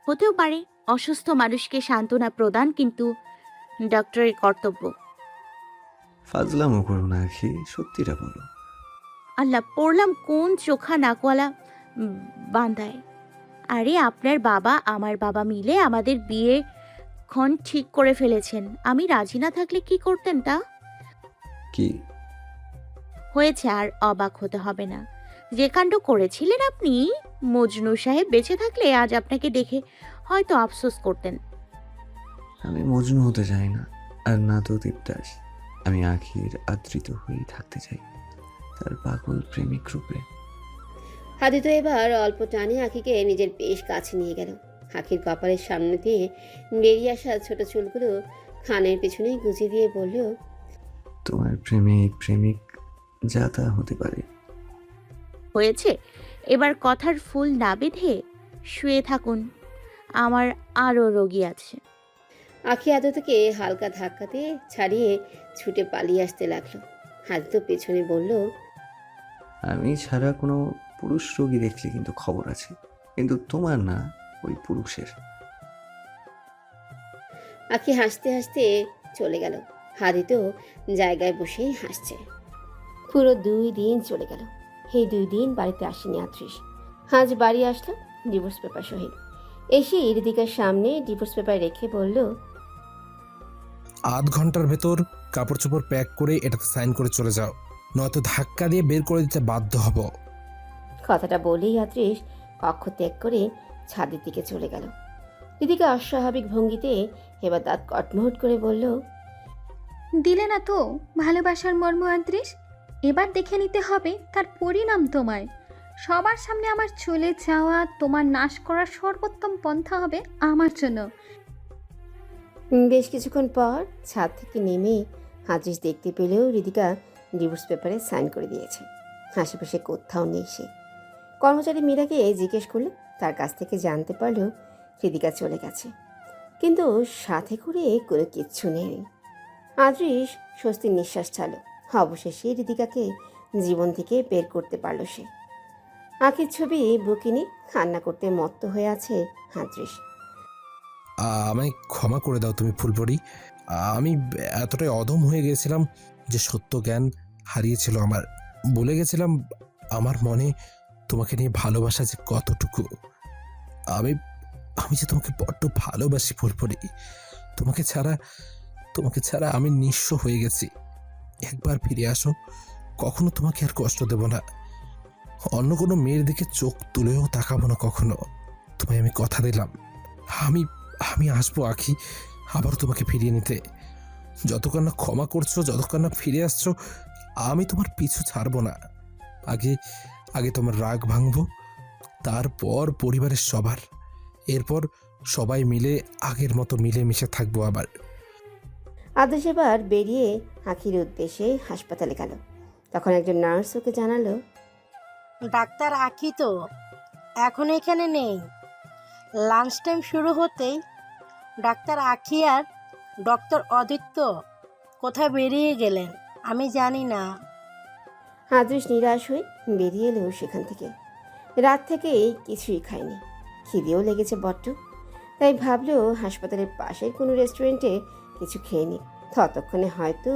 হতেও পারে, অসুস্থ মানুষকে সান্ত্বনা প্রদান কিন্তু ডক্টরের কর্তব্য। ফাজলামো করো না আখি, সত্যিটা বলো। আল্লাহ, পড়লাম কোন চোখা নাকওয়ালা বান্দায়। আরে আপনার বাবা আমার বাবা মিলে আমাদের বিয়ে ক্ষণ ঠিক করে ফেলেছেন। আমি রাজি না থাকলে কি করতেন তা? কি হয়েছে, আর অবাক হতে হবে না। যে কাণ্ড করেছিলেন আপনি, মজনু সাহেব বেঁচে থাকলে আজ আপনাকে দেখে হয়তো আফসোস করতেন। আমি মজনু হতে চাই না, আর না তো দেবদাস। আমি আখির আদৃত হয়েই থাকতে চাই, তার পাগল প্রেমিক রূপে। আদিত্য এবার অল্প টানে আখিকে নিজের বেশ কাছে নিয়ে গেল। আখির কপালের সামনে দিয়ে বেরিয়ে আসা ছোট চুলগুলো খানের পেছনে গুঁজে দিয়ে বলল, তোমার প্রেমে প্রেমিক যা তা হতে পারে। হয়েছে, এবার কথার ফুল না বেঁধে শুয়ে থাকুন, আমার আরও রোগী আছে। আখি আদিত্যকে হালকা ধাক্কাতে ছাড়িয়ে ছুটে পালিয়ে আসতে লাগলো। আদিত্য পেছনে বলল, আমি ছাড়া কোনো পুরুষ রোগী দেখলে কিন্তু খবর আছে, কিন্তু তোমার না, ওই পুরুষের। আখি হাসতে হাসতে চলে গেল। আদিত্য জায়গায় বসেই হাসছে। পুরো 2 দিন চলে গেল। এই 2 দিন বাড়িতে আসেনি আত্রিশ। আজ বাড়ি আসলো ডিভোর্স পেপার সহিত। এসে ঋতিকার সামনে ডিভোর্স পেপার রেখে বলল, আধ ঘন্টার ভেতর কাপড় চোপড় প্যাক করে এটাতে সাইন করে চলে যাও, নয়তো ধাক্কা দিয়ে বের করে দিতে বাধ্য হব। কথাটা বলেই আত্রিশ কক্ষ ত্যাগ করে ছাদের দিকে চলে গেল। ঋতিকা অস্বাভাবিক ভঙ্গিতে এবার দাঁত কটমট করে বলল, দিলে না তো ভালোবাসার মর্ম আদ্রিস, এবার দেখে নিতে হবে তার পরিণাম তোমায়। সবার সামনে আমার চলে যাওয়া তোমার নাশ করার সর্বোত্তম পন্থা হবে আমার জন্য। বেশ কিছুক্ষণ পর ছাদ থেকে নেমে আত্রিশ দেখতে পেলেও ঋতিকা ডিভোর্স পেপারে সাইন করে দিয়েছে। আশেপাশে কোথাও নেই সে। কর্মচারী মীরাকে জিজ্ঞেস করলে তার কাছ থেকে জানতে পারল ঋতিকা চলে গেছে, কিন্তু সাথে করে কোনো কিচ্ছু নেই। আদ্রিস স্বস্তির নিঃশ্বাস ছাড়ল। অবশেষে ঋতিকাকে জীবন থেকে বের করতে পারল সে। আঁখির ছবি বুকে নিয়ে কান্না করতে মত্ত হয়ে আছে আদ্রিস। আমায় ক্ষমা করে দাও তুমি ফুলপরি, আমি এতটাই অদম হয়ে গেছিলাম যে সত্য জ্ঞান হারিয়েছিল আমার। বলে গেছিলাম আমার মনে তোমাকে নিয়ে ভালোবাসা যে কতটুকু। আমি আমি যে তোমাকে বড্ড ভালোবাসি ফুলপরি। তোমাকে ছাড়া আমি নিঃস্ব হয়ে গেছি। একবার ফিরে আসো, কখনো তোমাকে আর কষ্ট দেব না। অন্য কোনো মেয়ের দিকে চোখ তুলেও তাকাবো না কখনো। তোমায় আমি কথা দিলাম, আমি আমি আসবো আখি, আবার তোমাকে ফিরিয়ে নিতে। যতক্ষণ না ক্ষমা করছো, যতক্ষণ না ফিরে আসছো, আমি তোমার পিছু ছাড়বো না। আগে আগে তোমার রাগ ভাঙবো, তারপর পরিবারের সবার, এরপর সবাই মিলে আগের মতো মিলেমিশে থাকবো আবার। আদেশ এবার বেরিয়ে আখির উদ্দেশ্যে হাসপাতালে গেল। তখন একজন নার্স ওকে জানালো, ডাক্তার আখি তো এখন এখানে নেই। লাঞ্চ টাইম শুরু হতেই ডাক্তার আখি আর ডক্টর অদিত্য কোথায় বেরিয়ে গেলেন আমি জানি না। আদৃশ নিরাশ হয়ে বেরিয়ে এলো সেখান থেকে। রাত থেকেই কিছুই খায়নি, খিদেও লেগেছে বড্ড। তাই ভাবলো হাসপাতালের পাশের কোনো রেস্টুরেন্টে কিছু খেয়ে নি, ততক্ষণে হয়তো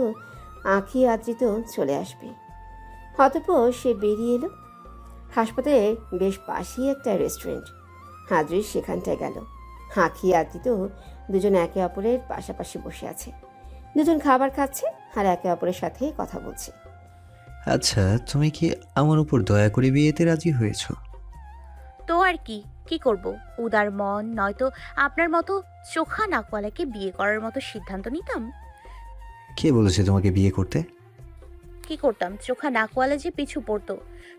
আখি আদ্রিত চলে আসবে। অতঃপর সে বেরিয়ে এলো। হাসপাতালে বেশ পাশেই একটা রেস্টুরেন্ট। আদ্রিশ সেখানটায় গেল। আখি আদ্রিত দুজন একে অপরের পাশাপাশি বসে আছে। দুজন খাবার খাচ্ছে আর একে অপরের সাথে কথা বলছে। আচ্ছা, তুমি কি আমার উপর দয়া করে বিয়েতে রাজি হয়েছো? তো আর কি করব? উদার মন নয়তো আপনার মতো চোখা নাকওয়ালাকে বিয়ে করার মতো সিদ্ধান্ত নিতাম। কে বলেছে তোমাকে বিয়ে করতে? কি করতাম? চোখা নাকওয়ালা যে পিছু পড়তো,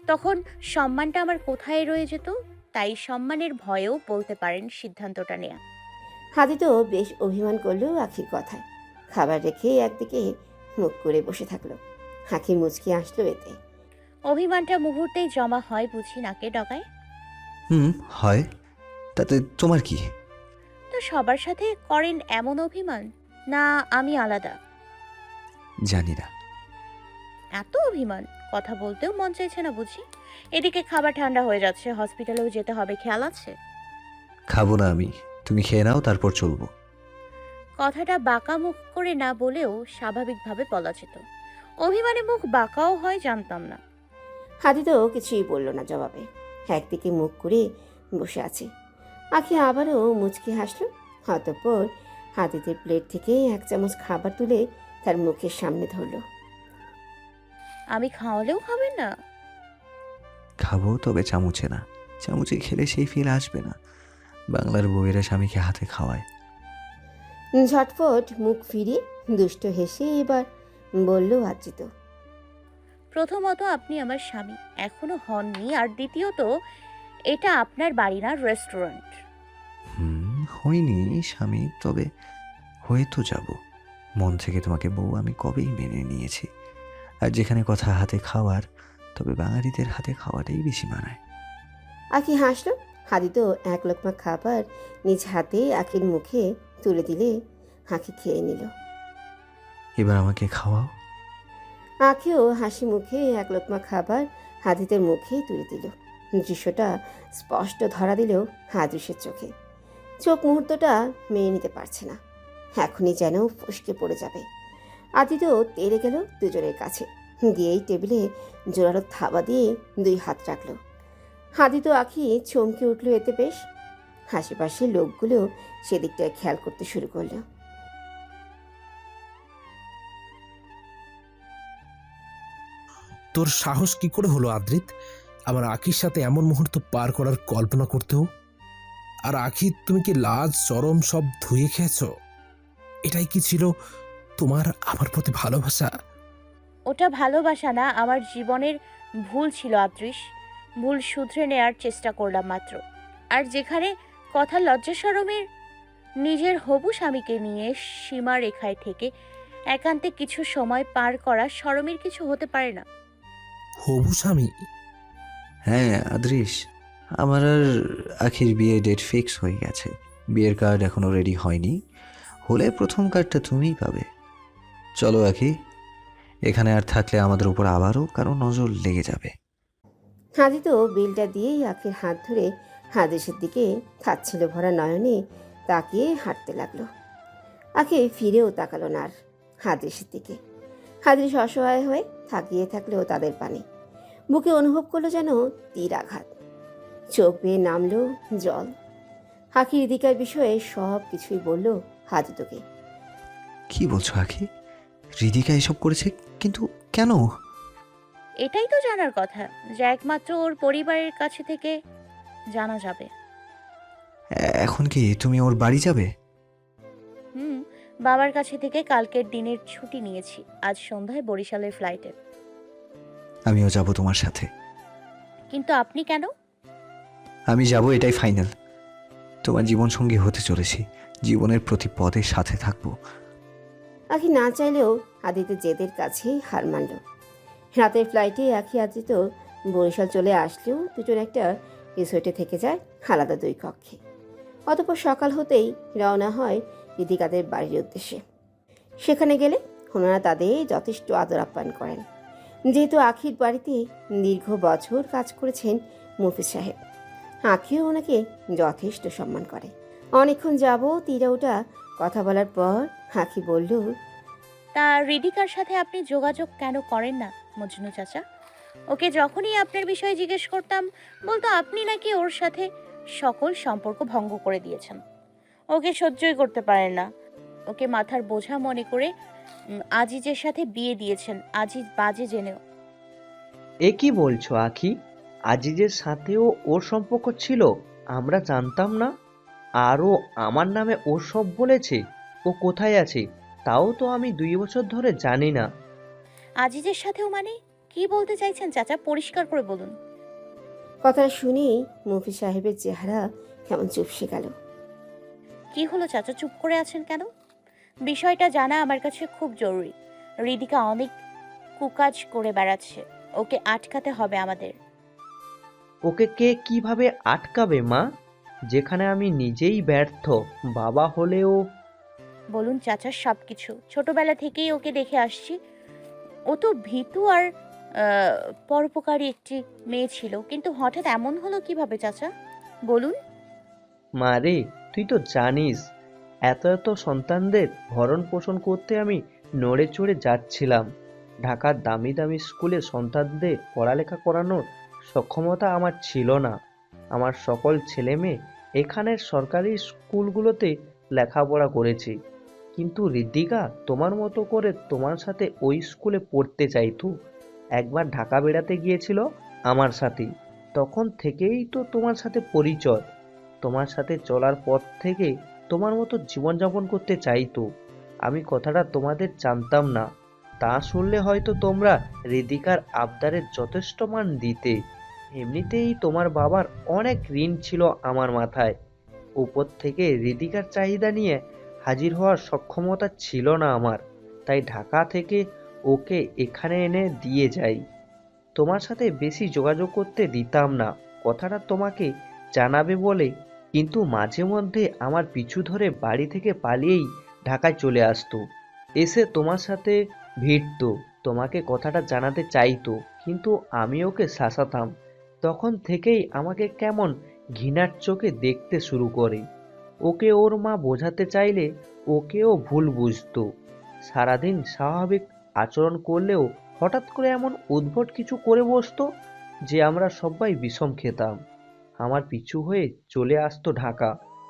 তখন সম্মানটা আমার কোথায় রয়ে যেত। তাই সম্মানের ভয়েও বলতে পারেন সিদ্ধান্তটা নেয়া। হাদি তো বেশ অভিমান করলো আখির কথায়। খাবার রেখে একদিকে মুখ করে বসে থাকলো। আখি মুচকি আসলো এতে। অভিমানটা মুহূর্তেই জমা হয় বুঝি নাকে ডগায়। হয়, তাতে তোমার কি? তো সবার সাথে করেন এমন অভিমান, না আমি আলাদা? জানি না। এত অভিমান, কথা বলতেও মন চাইছে না বুঝি। এদিকে খাবার ঠান্ডা হয়ে যাচ্ছে, হসপিটালেও যেতে হবে, খেয়াল আছে? খাবো না আমি, তুমি খেয়ে নাও, তারপর চলবো। কথাটা বাঁকা মুখ করে না বলেও স্বাভাবিকভাবে বলা যেত। অভিমানে মুখ বাঁকাও হয় জানতাম না। হাদি তো কিছুই বলল না জবাবে, একদিকে মুখ করে বসে আছে। আখি আবারও মুচকি হাসলো। অতঃপর হাদিদের প্লেট থেকে এক চামচ খাবার তুলে তার মুখের সামনে ধরল। আমি খাওয়ালেও খাবেন না? খাবো, তবে চামচে না। চামচে খেলে সেই ফিল আসবে না। বাংলার বউয়েরা স্বামীকে হাতে খাওয়ায়। ঝটফট মুখ ফিরিয়ে দুষ্ট হেসে এবার বলল আদ্রিত, প্রথমত আপনি আমার স্বামী এখনো হননি, আর দ্বিতীয়ত এটা আপনার বাড়ি না রেস্টুরেন্ট। হয়নি স্বামী, তবে হয়ে তো যাব। মন থেকে তোমাকে বউ আমি কবেই মেনে নিয়েছি। আর যেখানে কথা হাতে খাওয়ার, তবে বাঙালিদের হাতে খাওয়াটাই বেশি মানায়। আখি হাসলো। হাদি তো এক লোকমা খাবার নিজ হাতে আখির মুখে তুলে দিলে আখি খেয়ে নিল। এবার আমাকে খাওয়াও। আখিও হাসি মুখে এক লোকমা খাবার হাদিদের মুখে তুলে দিল। দৃশ্যটা স্পষ্ট ধরা দিলেও আদৃশের চোখে। চোখ মুহূর্তটা মেনে নিতে পারছে না, এখনই যেন ফসকে পড়ে যাবে। আদিত তেড়ে গেল দুজনের কাছে, দিয়েই টেবিলে জোরালো থাবা দিয়ে দুই হাত রাখলো। হাদিত আখি চমকে উঠল এতে বেশ। আশেপাশের লোকগুলো সেদিকটায় খেয়াল করতে শুরু করলো। তোর সাহস কি করে হলো আদ্রিত আমার আখির সাথে এমন মুহূর্ত পার করার কল্পনা করতেও? আর আখি, তুমি কি লাজ চরম সব ধুয়ে খেয়েছো? এটাই কি ছিল তোমার আমার প্রতি ভালোবাসা? ওটা ভালোবাসা না, আমার জীবনের ভুল ছিল আদৃশ। ভুল শুধরে নেয়ার চেষ্টা করলাম মাত্র। আর যেখানে কথা লজ্জা শরমের, নিজের হবু স্বামীকে নিয়ে সীমা রেখায় থেকে একান্তে কিছু সময় পার করা শরমের কিছু হতে পারে না। হবু স্বামী? হ্যাঁ আদৃশ, আমার আর আখির বিয়ে ডেট ফিক্স হয়ে গেছে। বিয়ের কার্ড এখনো রেডি হয়নি, হলে প্রথম কার্ডটা তুমিই পাবে। চলো আখি, এখানে আর থাকলে আমাদের উপর আবারও কারো নজর লেগে যাবে। হাদি তো বিলটা দিয়েই আখির হাত ধরে হাদিসের দিকে থাকছিল ভরা নয়নে তাকিয়ে হাঁটতে লাগলো। আখি ফিরেও তাকালো না আর হাদিসের দিকে। হাদিস অসহায় হয়ে তাকিয়ে থাকলেও তাদের পানে। বুকে অনুভব করলো যেন তীর আঘাত। চোখ বেয়ে নামলো জল। আখি হৃদিকার বিষয়ে সব কিছুই বলল হাদিতকে। কি বলছো আখি? হৃদিকা এসব করেছে? কিন্তু কেন? এটাই তো জানার কথা, যা একমাত্র ওর পরিবারের কাছে থেকে জানা যাবে। এখন কি তুমি ওর বাড়ি যাবে? হুম, বাবার কাছে থেকে কালকের দিনের ছুটি নিয়েছি। আজ সন্ধ্যায় বরিশালের ফ্লাইটে। আমিও যাব তোমার সাথে। কিন্তু আপনি কেন? আমি যাব, এটাই ফাইনাল। তোমার জীবনসঙ্গী হতে চলেছি, জীবনের প্রতি পদে সাথে থাকবো। আখি না চাইলেও আদিত্য জেদের কাছেই হার মানল। রাতের ফ্লাইটে আখি আদিত্য বরিশাল চলে আসলেও দুজন একটা রিসোর্টে থেকে যায় আলাদা দুই কক্ষে। অতঃপর সকাল হতেই রওনা হয় রিদিকাদের বাড়ির উদ্দেশ্যে। সেখানে গেলে ওনারা তাদের যথেষ্ট আদর আপ্যায়ন করেন, যেহেতু আখির বাড়িতে দীর্ঘ বছর কাজ করেছেন মফিজ সাহেব। আখিও ওনাকে যথেষ্ট সম্মান করে। অনেকক্ষণ যাবত ইরা ওটা কথা বলার পর আখি বলল, তা রিদিকার সাথে আপনি যোগাযোগ কেন করেন না মজনু চাচা? ওকে যখনই আপনার বিষয়ে জিজ্ঞেস করতাম বলতো আপনি নাকি ওর সাথে সকল সম্পর্ক ভঙ্গ করে দিয়েছেন। ওকে সহ্যই করতে পারেন না। ওকে মাথার বোঝা মনে করে আজিজের সাথে বিয়ে দিয়েছেন, আজিজ বাজে জেনেও। এ কি বলছো আখি? আজিজের সাথেও ওর সম্পর্ক ছিল? আমরা জানতাম না। আরও আমার নামে ওর সব বলেছে। ও কোথায় আছে তাও তো আমি 2 বছর ধরে জানি না। আজিজের সাথেও মানে কি বলতে চাইছেন চাচা? পরিষ্কার করে বলুন। কথাটা শুনেই মফিজ সাহেবের চেহারা কেমন চুপসে গেল। কি হলো চাচা, চুপ করে আছেন কেন? বিষয়টা জানা আমার কাছে খুব জরুরি। রিদিকা অনেক কুকাজ করে বেড়াচ্ছে, ওকে আটকাতে হবে আমাদের। ওকে কে কিভাবে আটকাবে মা? যেখানে আমি নিজেই ব্যর্থ বাবা হলেও। বলুন চাচা সব কিছু। ছোটবেলা থেকেই ওকে দেখে আসছি। ও তো ভীতু আর পরোপকারী একটি মেয়ে ছিল, কিন্তু হঠাৎ এমন হলো কিভাবে চাচা বলুন। মা রে, তুই তো জানিস এত এত সন্তানদের ভরণ পোষণ করতে আমি নড়ে চড়ে যাচ্ছিলাম। ঢাকার দামি দামি স্কুলে সন্তানদের পড়ালেখা করানোর সক্ষমতা আমার ছিল না। আমার সকল ছেলে মেয়ে এখানের সরকারি স্কুলগুলোতে লেখাপড়া করেছে, কিন্তু ঋদ্ধিকা তোমার মতো করে তোমার সাথে ওই স্কুলে পড়তে চাইতো। একবার ঢাকা বেড়াতে গিয়েছিল আমার সাথে, তখন থেকেই তো তোমার সাথে পরিচয়। তোমার সাথে চলার পর থেকে তোমার মতো জীবনযাপন করতে চাইতো। আমি কথাটা তোমাদের জানতাম না, তা শুনলে হয়তো তোমরা ঋদ্ধিকার আবদারের যথেষ্ট মান দিতে। এমনিতেই তোমার বাবার অনেক ঋণ ছিল আমার মাথায়, উপর থেকে ঋদ্ধিকার চাহিদা নিয়ে হাজির হওয়ার সক্ষমতা ছিল না আমার, তাই ঢাকা থেকে ওকে এখানে এনে দিয়ে যাই। তোমার সাথে বেশি যোগাযোগ করতে দিতাম না, কথাটা তোমাকে জানাবে বলে, কিন্তু মাঝে মধ্যে আমার পিছু ধরে বাড়ি থেকে পালিয়েই ঢাকায় চলে আসতো, এসে তোমার সাথে ভিড়তো, তোমাকে কথাটা জানাতে চাইতো, কিন্তু আমি ওকে শাসাতাম। তখন থেকেই আমাকে কেমন ঘৃণার চোখে দেখতে শুরু করে। ওকে ওর মা বোঝাতে চাইলে ওকেও ভুল বুঝতো। সারাদিন স্বাভাবিক আচরণ করলেও হঠাৎ করে এমন উদ্ভট কিছু করে বসতো যে আমরা সবাই বিষম খেতাম। আমার পিছু হয়ে চলে আসতো ঢাকা,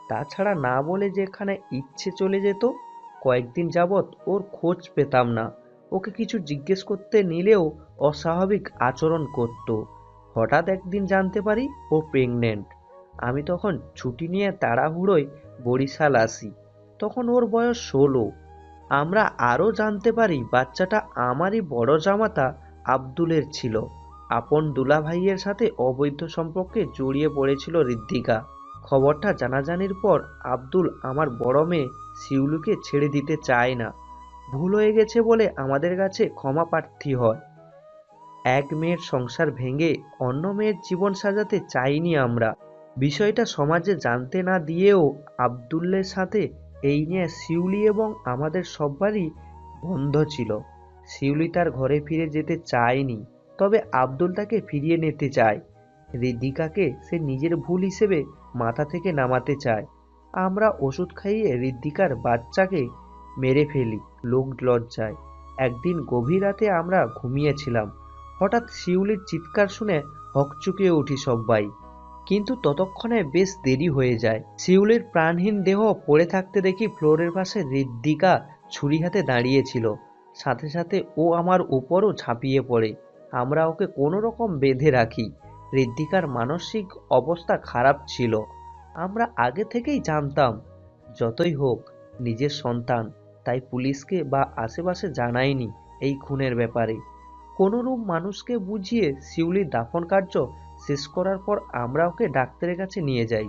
তাছাড়া না বলে যেখানে ইচ্ছে চলে যেত। কয়েকদিন যাবৎ ওর খোঁজ পেতাম না, ওকে কিছু জিজ্ঞেস করতে নিলেও অস্বাভাবিক আচরণ করত। হঠাৎ একদিন জানতে পারি ও প্রেগনেন্ট। আমি তখন ছুটি নিয়ে তাড়াহুড়োয় বরিশাল আসি, তখন ওর বয়স 16। আমরা আরও জানতে পারি বাচ্চাটা আমারই বড় জামাতা আব্দুলের ছিল। আপন দুলাভাইয়ের সাথে অবৈধ সম্পর্কে জড়িয়ে পড়েছিল ঋদ্ধিকা। খবরটা জানাজানির পর আব্দুল আমার বড় মেয়ে শিউলিকে ছেড়ে দিতে চায় না। ভুল হয়ে গেছে বলে আমাদের কাছে ক্ষমা প্রার্থী হয়। এক মেয়ের সংসার ভেঙে অন্য মেয়ের জীবন সাজাতে চাইনি আমরা। বিষয়টা সমাজে জানতে না দিয়েও আব্দুলের সাথে এই নিয়ে শিউলি এবং আমাদের সবারই বন্ধ ছিল। শিউলি তার ঘরে ফিরে যেতে চায়নি, তবে আব্দুল তাকে ফিরিয়ে নিতে চায়। ঋদ্ধিকাকে সে নিজের ভুল হিসেবে মাথা থেকে নামাতে চায়। আমরা ওষুধ খাইয়ে ঋদ্ধিকার বাচ্চাকে মেরে ফেলি লোক লজ্জায়। একদিন গভীর রাতে আমরা ঘুমিয়েছিলাম, হঠাৎ শিউলির চিৎকার শুনে হকচকিয়ে উঠি সবাই, কিন্তু ততক্ষণে বেশ দেরি হয়ে যায়। শিউলির প্রাণহীন দেহ পড়ে থাকতে দেখি ফ্লোরের পাশে ঋদ্ধিকা ছুরি হাতে দাঁড়িয়েছিল। সাথে সাথে ও আমার উপরও ঝাঁপিয়ে পড়ে। আমরা ওকে কোনো রকম বেঁধে রাখি। ঋদ্ধিকার মানসিক অবস্থা খারাপ ছিল, আমরা আগে থেকেই জানতাম। যতই হোক নিজের সন্তান, তাই পুলিশকে বা আশেপাশে জানাইনি এই খুনের ব্যাপারে। কোনোরূপ মানুষকে বুঝিয়ে শিউলির দাফন কার্য শেষ করার পর আমরা ওকে ডাক্তারের কাছে নিয়ে যাই।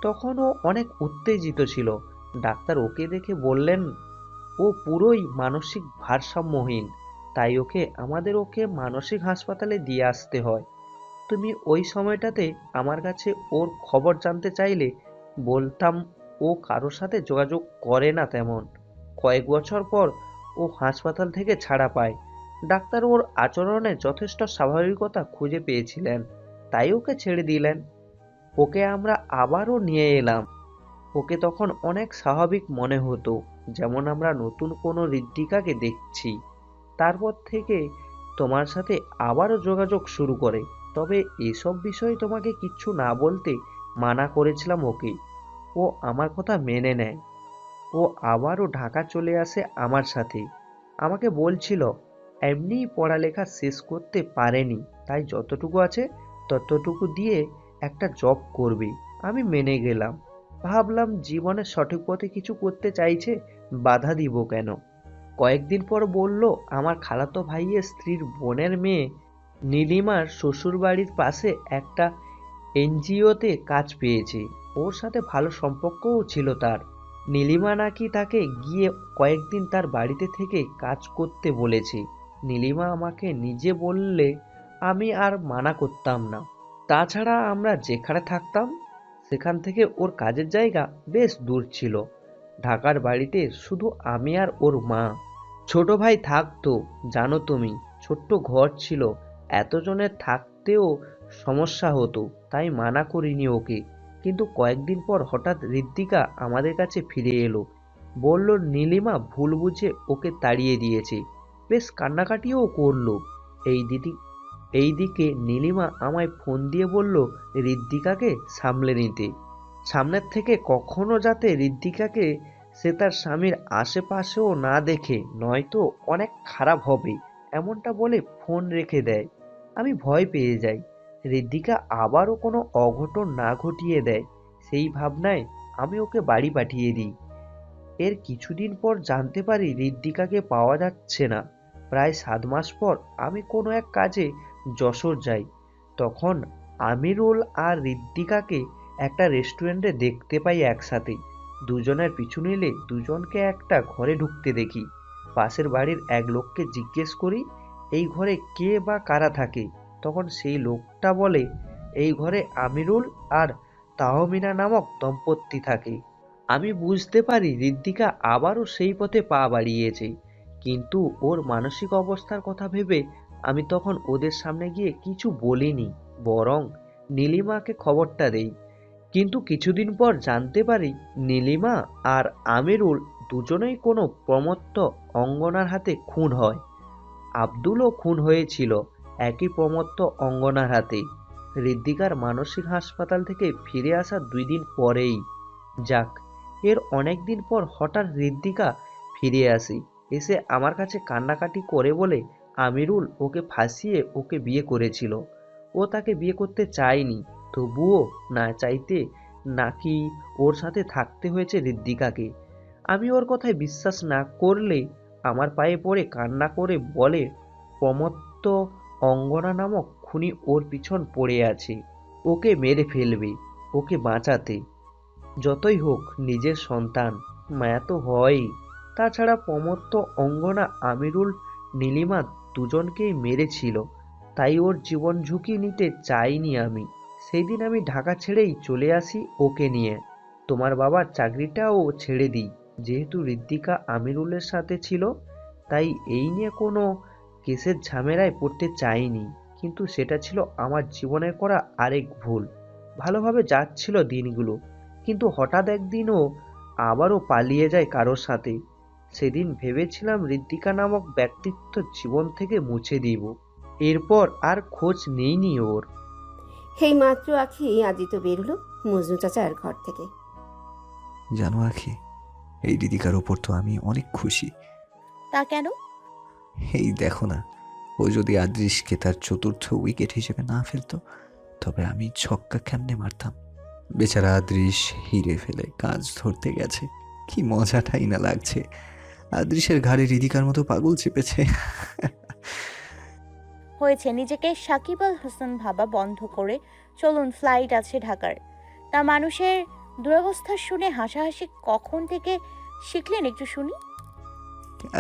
তখন ও অনেক উত্তেজিত ছিল। ডাক্তার ওকে দেখে বললেন ও পুরোই মানসিক ভারসাম্যহীন, তাই ওকে মানসিক হাসপাতালে দিয়ে আসতে হয়। তুমি ওই সময়টাতে আমার কাছে ওর খবর জানতে চাইলে বলতাম ও কারোর সাথে যোগাযোগ করে না তেমন। কয়েক বছর পর ও হাসপাতাল থেকে ছাড়া পায়। ডাক্তার ওর আচরণে যথেষ্ট স্বাভাবিকতা খুঁজে পেয়েছিলেন, তাই ওকে ছেড়ে দিলেন। ওকে আমরা আবারও নিয়ে এলাম। ওকে তখন অনেক স্বাভাবিক মনে হতো, যেমন আমরা নতুন কোনো ঋদ্ধিকাকে দেখছি। তারপর থেকে তোমার সাথে আবারও যোগাযোগ শুরু করে, তবে এসব বিষয়ে তোমাকে কিচ্ছু না বলতে মানা করেছিলাম ওকে। ও আমার কথা মেনে নেয়। ও আবারও ঢাকা চলে আসে আমার সাথে। আমাকে বলছিল এমনিই পড়ালেখা শেষ করতে পারেনি, তাই যতটুকু আছে ততটুকু দিয়ে একটা জব করবে। আমি মেনে গেলাম। ভাবলাম জীবনের সঠিক পথে কিছু করতে চাইছে, বাধা দিব কেন। কয়েকদিন পর বলল আমার খালাতো ভাইয়ের স্ত্রীর বোনের মেয়ে নীলিমার শ্বশুরবাড়ির পাশে একটা এনজিওতে কাজ পেয়েছে। ওর সাথে ভালো সম্পর্কও ছিল তার। নীলিমা নাকি তাকে গিয়ে কয়েকদিন তার বাড়িতে থেকে কাজ করতে বলেছে। নীলিমা আমাকে নিজে বললে আমি আর মানা করতাম না। তাছাড়া আমরা যেখানে থাকতাম সেখান থেকে ওর কাজের জায়গা বেশ দূর ছিল। ঢাকার বাড়িতে শুধু আমি আর ওর মা। ছোট ভাই থাকতো, জানো তুমি, ছোট্ট ঘর ছিল, এতজনের থাকতেও সমস্যা হতো, তাই মানা করিনি ওকে। কিন্তু কয়েকদিন পর হঠাৎ ঋদ্ধিকা আমাদের কাছে ফিরে এলো। বলল নীলিমা ভুল বুঝে ওকে তাড়িয়ে দিয়েছে। বেশ কান্নাকাটিও করলো। এইদিকে নীলিমা আমায় ফোন দিয়ে বলল ঋদ্ধিকাকে সামলে নিতে, সামনের থেকে কখনো যাতে ঋদ্ধিকাকে সে তার স্বামীর আশেপাশেও না দেখে, নয়তো অনেক খারাপ হবে, এমনটা বলে ফোন রেখে দেয়। আমি ভয় পেয়ে যাই ঋদ্ধিকা আবারও কোনো অঘটন না ঘটিয়ে দেয়, সেই ভাবনায় আমি ওকে বাড়ি পাঠিয়ে দিই। এর কিছুদিন পর জানতে পারি ঋদ্ধিকাকে পাওয়া যাচ্ছে না। প্রায় 7 মাস পর আমি কোনো এক কাজে যশোর যাই। তখন আমিরুল আর ঋদ্ধিকাকে একটা রেস্টুরেন্টে দেখতে পাই একসাথে। দুজনের পিছু নিলে দুজনকে একটা ঘরে ঢুকতে দেখি। পাশের বাড়ির এক লোককে জিজ্ঞেস করি এই ঘরে কে বা কারা থাকে। তখন সেই লোকটা বলে এই ঘরে আমিরুল আর তাহমিনা নামক দম্পতি থাকে। আমি বুঝতে পারি ঋদ্ধিকা আবারও সেই পথে পা বাড়িয়েছে, কিন্তু ওর মানসিক অবস্থার কথা ভেবে আমি তখন ওদের সামনে গিয়ে কিছু বলিনি, বরং নীলিমাকে খবরটা দেই। কিন্তু কিছুদিন পর জানতে পারি নীলিমা আর আমিরুল দুজনেই কোনো প্রমত্ত অঙ্গনার হাতে খুন হয়। আব্দুলও খুন হয়েছিল একই প্রমত্ত অঙ্গনার হাতে। ঋদ্ধিকার মানসিক হাসপাতাল থেকে ফিরে আসার 2 দিন পরেই, যাক, এর অনেক দিন পর হঠাৎ ঋদ্ধিকা ফিরে আসে। এসে আমার কাছে কান্নাকাটি করে বলে আমিরুল ওকে ফাঁসিয়ে ওকে বিয়ে করেছিল। ও তাকে বিয়ে করতে চায়নি, তবুও না চাইতে নাকি ওর সাথে থাকতে হয়েছে ঋদ্ধিকাকে। আমি ওর কথায় বিশ্বাস না করলে আমার পায়ে পড়ে কান্না করে বলে প্রমত্ত অঙ্গনা নামক খুনি ওর পিছন পড়ে আছে, ওকে মেরে ফেলবে ওকে বাঁচাতে। যতই হোক নিজের সন্তান, মায়া তো হয়ই। তাছাড়া প্রমত্ত অঙ্গনা আমিরুল নীলিমা দুজনকেই মেরেছিল, তাই ওর জীবন ঝুঁকি নিতে চাইনি আমি। সেই দিন আমি ঢাকা ছেড়েই চলে আসি ওকে নিয়ে। তোমার বাবার চাকরিটাও ছেড়ে দিই, যেহেতু ঋদ্ধিকা আমিরুলের সাথে ছিল, তাই এই নিয়ে কোনো কেসের ঝামেলায় পড়তে চাইনি। কিন্তু সেটা ছিল আমার জীবনের করা আরেক ভুল। ভালোভাবে যাচ্ছিল দিনগুলো, কিন্তু হঠাৎ একদিনও আবারও পালিয়ে যায় কারোর সাথে। সেদিন ভেবেছিলাম ঋদ্ধিকা নামক ব্যক্তিত্ব জীবন থেকে মুছে দিব, এরপর আর খোঁজ নেইনি ওর। এই মাত্র আখি আদিত্য বেরোলো মজনু চাচার ঘর থেকে। জানো আখি, এই ঋদ্ধিকার ওপর তো আমি অনেক খুশি। তা কেন? এই দেখো না, ও যদি আদৃশকে তার চতুর্থ উইকেট হিসেবে না ফেলতো, তবে আমি ছক্কা কেমনে মারতাম। বেচারা আদৃশ হিরে ফেলে কাজ ধরতে গেছে, কি মজাটাই না লাগছে। আদৃশের ঘাড়ে হৃদিকার মতো পাগল চেপেছে। হয়েছে, নিজেকে সাকিব আল হাসান ভাবা বন্ধ করে চলুন, ফ্লাইট আছে ঢাকার। তা মানুষের দুরবস্থা শুনে হাসাহাসি কখন থেকে শিখলেন একটু শুনি।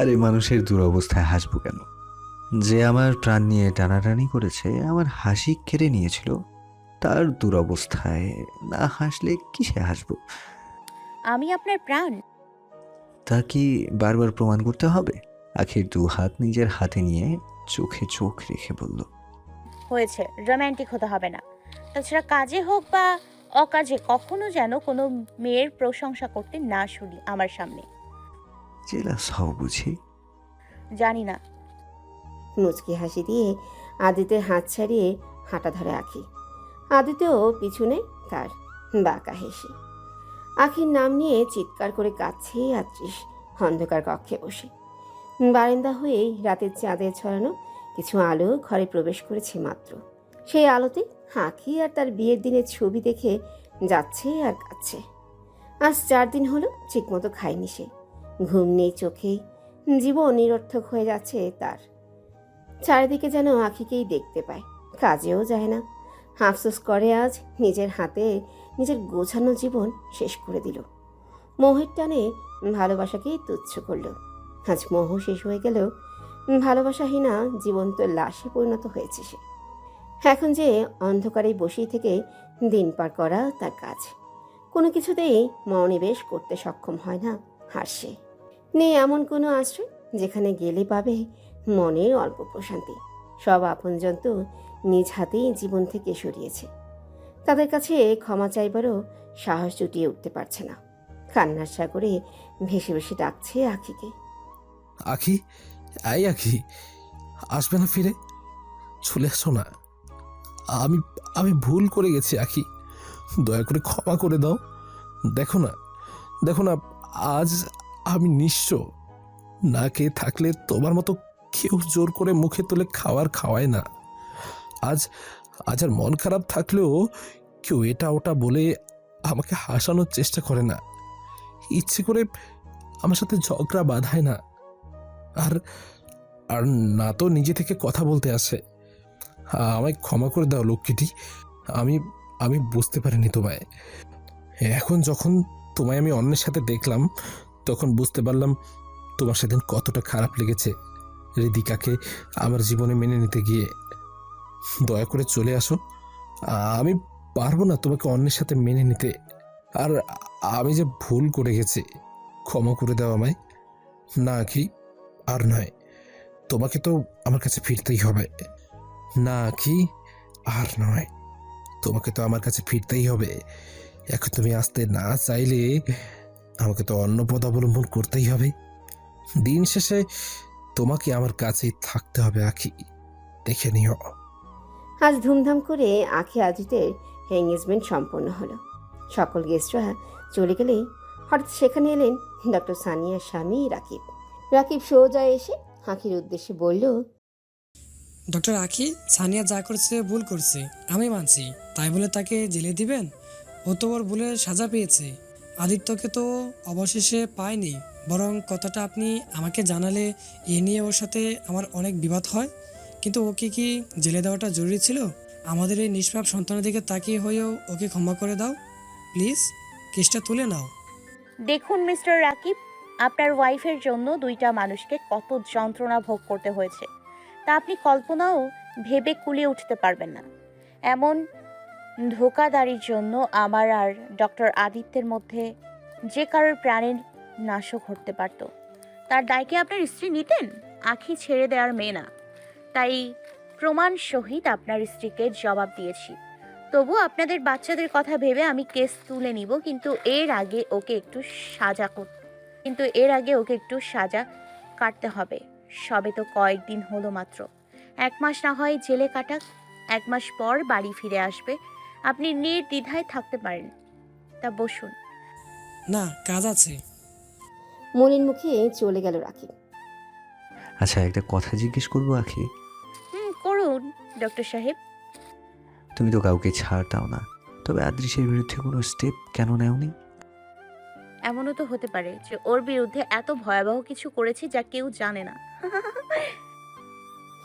আরে মানুষের দুরবস্থায় হাসবো কেন? যে আমার প্রাণ নিয়ে টানাটানি করেছে, আমার হাসি কেড়ে নিয়েছিল, তার দুরবস্থায় না হাসলে কিসে হাসবো? আমি আপনার প্রাণ। তা কি বারবার প্রমাণ করতে হবে? আখির দু হাত নিজের হাতে নিয়ে চোখে চোখ রেখে বলল, হয়েছে, রোম্যান্টিক হতে হবে না। তাছাড়া কাজে হোক বা অকাজে কখনো যেন কোনো মেয়ের প্রশংসা করতে না শুনি আমার সামনে। জেলাস হও বুঝি? জানি না। মুচকি হাসি দিয়ে আদিত্যের হাত ছাড়িয়ে হাঁটা ধরে আখি। আদিত্যও পিছনে তার বাঁকা হেসে। আখির নাম নিয়ে চিৎকার করে কাঁদছে আদৃশ অন্ধকার কক্ষে বসে। বারান্দা হয়েই রাতের চাঁদের ছড়ানো কিছু আলো ঘরে প্রবেশ করেছে মাত্র। সেই আলোতে আখি আর তার বিয়ের দিনের ছবি দেখে যাচ্ছে আর কাঁদছে। আজ 4 দিন হলো ঠিকমতো খায়নি সে, ঘুম নেই চোখে, জীবন নিরর্থক হয়ে যাচ্ছে তার। চারিদিকে যেন আখিকেই দেখতে পায়, কাজেও যায় না। আফসোস করে আজ নিজের হাতে নিজের গোছানো জীবন শেষ করে দিল। মোহের টানে ভালোবাসাকেই তুচ্ছ করল। আজ মোহ শেষ হয়ে গেলেও ভালোবাসাহীনা জীবন্ত লাশে পরিণত হয়েছে সে। এখন যে অন্ধকারে বসেই থেকে দিন পার করা তার কাজ, কোনো কিছুতেই মনোনিবেশ করতে সক্ষম হয় না আর সে। নেই এমন কোনো আশ্রয় যেখানে গেলে পাবে মনের অল্প প্রশান্তি। সব আপনজন তো নিজ হাতেই জীবন থেকে সরিয়েছে, তাদের কাছে ক্ষমা চাইবারও সাহস জুটিয়ে উঠতে পারছে না। কান্নার সাগরে ভেসে ভেসে ডাকছে আখিকে। আখি, এই আখি, আসবে না ফিরে? চলে আসো না। আমি আমি ভুল করে গেছি আখি, দয়া করে ক্ষমা করে দাও। দেখো না, দেখো না, আজ আমি নিঃস্ব। না খেয়ে থাকলে তোমার মতো কেউ জোর করে মুখে তুলে খাওয়ায় না। আজ আজ আর মন খারাপ থাকলেও কেউ এটা ওটা বলে আমাকে হাসানোর চেষ্টা করে না, ইচ্ছে করে আমার সাথে ঝগড়া বাঁধায় না, আর আর না তো নিজে থেকে কথা বলতে আসে। আমায় ক্ষমা করে দাও লক্ষ্মীটি, আমি আমি বুঝতে পারিনি তোমায়। এখন যখন তোমায় আমি অন্যের সাথে দেখলাম, তখন বুঝতে পারলাম তোমার সেদিন কতটা খারাপ লেগেছে হৃদিকাকে আমার জীবনে মেনে নিতে গিয়ে। দয়া করে চলে আসো, আমি পারবো না তোমাকে অন্যের সাথে মেনে নিতে। আর আমি যে ভুল করে গেছি, ক্ষমা করে দাও আমায়। না কি আর নয়, তোমাকে তো আমার কাছে ফিরতেই হবে। না কি আর নয়, তোমাকে তো আমার কাছে ফিরতেই হবে। এখন তুমি আসতে না চাইলে আমাকে তো অন্য পথ অবলম্বন করতেই হবে। দিন শেষে তোমাকে আমার কাছেই থাকতে হবে আখি, দেখে নিও। আজ ধুমধাম করে আখি আজিতের এঙ্গেজমেন্ট সম্পন্ন হলো। সকল গেস্টরা চলে গেলেই হঠাৎ সেখানে এলেন ডক্টর সানিয়ার স্বামী রাকিব। রাকিব সোজা এসে আখির উদ্দেশ্যে বলল, ডক্টর আখি, সানিয়া যা করছে ভুল করছে, আমি মানছি। তাই বলে তাকে জেলে দিবেন? ও তো ওর ভুলের সাজা পেয়েছে। আদিত্যকে তো অবশেষে পায়নি, বরং কথাটা আপনি আমাকে জানালে এ নিয়ে ওর সাথে আমার অনেক বিবাদ হয়। কিন্তু ওকে কি জেলে দেওয়াটা জরুরি ছিল? আমাদের এই নিষ্পাপ সন্তানের দিকে তাকিয়ে হয়েও ওকে ক্ষমা করে দাও প্লিজ, কেসটা তুলে নাও। দেখুন মিস্টার রাকিব, আপনার ওয়াইফের জন্য 2টা মানুষকে কত যন্ত্রণা ভোগ করতে হয়েছে তা আপনি কল্পনাও ভেবে কুলিয়ে উঠতে পারবেন না। এমন ধোঁকাদারির জন্য আমার আর ডক্টর আদিত্যের মধ্যে যে কারোর প্রাণের নাশও ঘটতে পারত, তার দায়কে আপনার স্ত্রী নিতেন? আখি ছেড়ে দেওয়ার মেয়ে না, তাই প্রমাণ সহিত আপনার স্ত্রীকে জবাব দিয়েছি। তবু আপনাদের বাচ্চাদের কথা ভেবে আমি কেস তুলে নিব, কিন্তু এর আগে ওকে একটু সাজা কাটতে হবে। সবে তো কয়েকদিন হলো মাত্র, 1 মাস না হয় জেলে কাটাক, 1 মাস পর বাড়ি ফিরে আসবে। আপনি নির্দ্বিধায় থাকতে পারেন। তা বসুন। না, কাজ আছে। মলিন মুখে চলে গেল রাকিব। আচ্ছা, একটা কথা জিজ্ঞেস করবো আখি? ডক্টর সাহেব? তুমি তো কাউকে ছাড় দাও না, তবে আদৃশের বিরুদ্ধে কোনো স্টেপ কেন নেওনি? এমনও তো হতে পারে যে ওর বিরুদ্ধে এত ভয়াবহ কিছু করেছি যা কেউ জানে না।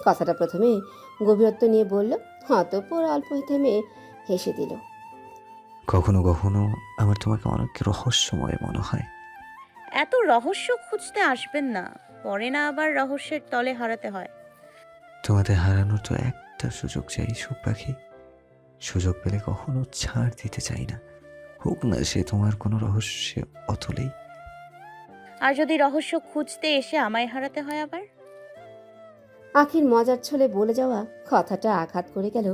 কথাটা প্রথমে গভীরত্ব নিয়ে বলল, অতঃপর অল্প থেমে হেসে দিল। কখনো কখনো আমার তোমাকে অনেক রহস্যময় মনে হয়। এত রহস্য খুঁজতে আসবেন না, পরে না আবার রহস্যের তলে হারাতে হয়। তোমাদের হারানোর তো একটা সুযোগ চাই সুখ পাখি। সুযোগ পেলে কখনো ছাড় দিতে চাই না, হোক না সে তোমার কোনো রহস্য অতলেই। আর যদি রহস্য খুঁজতে এসে আমায় হারাতে হয় আবার? আখির মজার ছলে বলে যাওয়া কথাটা আঘাত করে গেল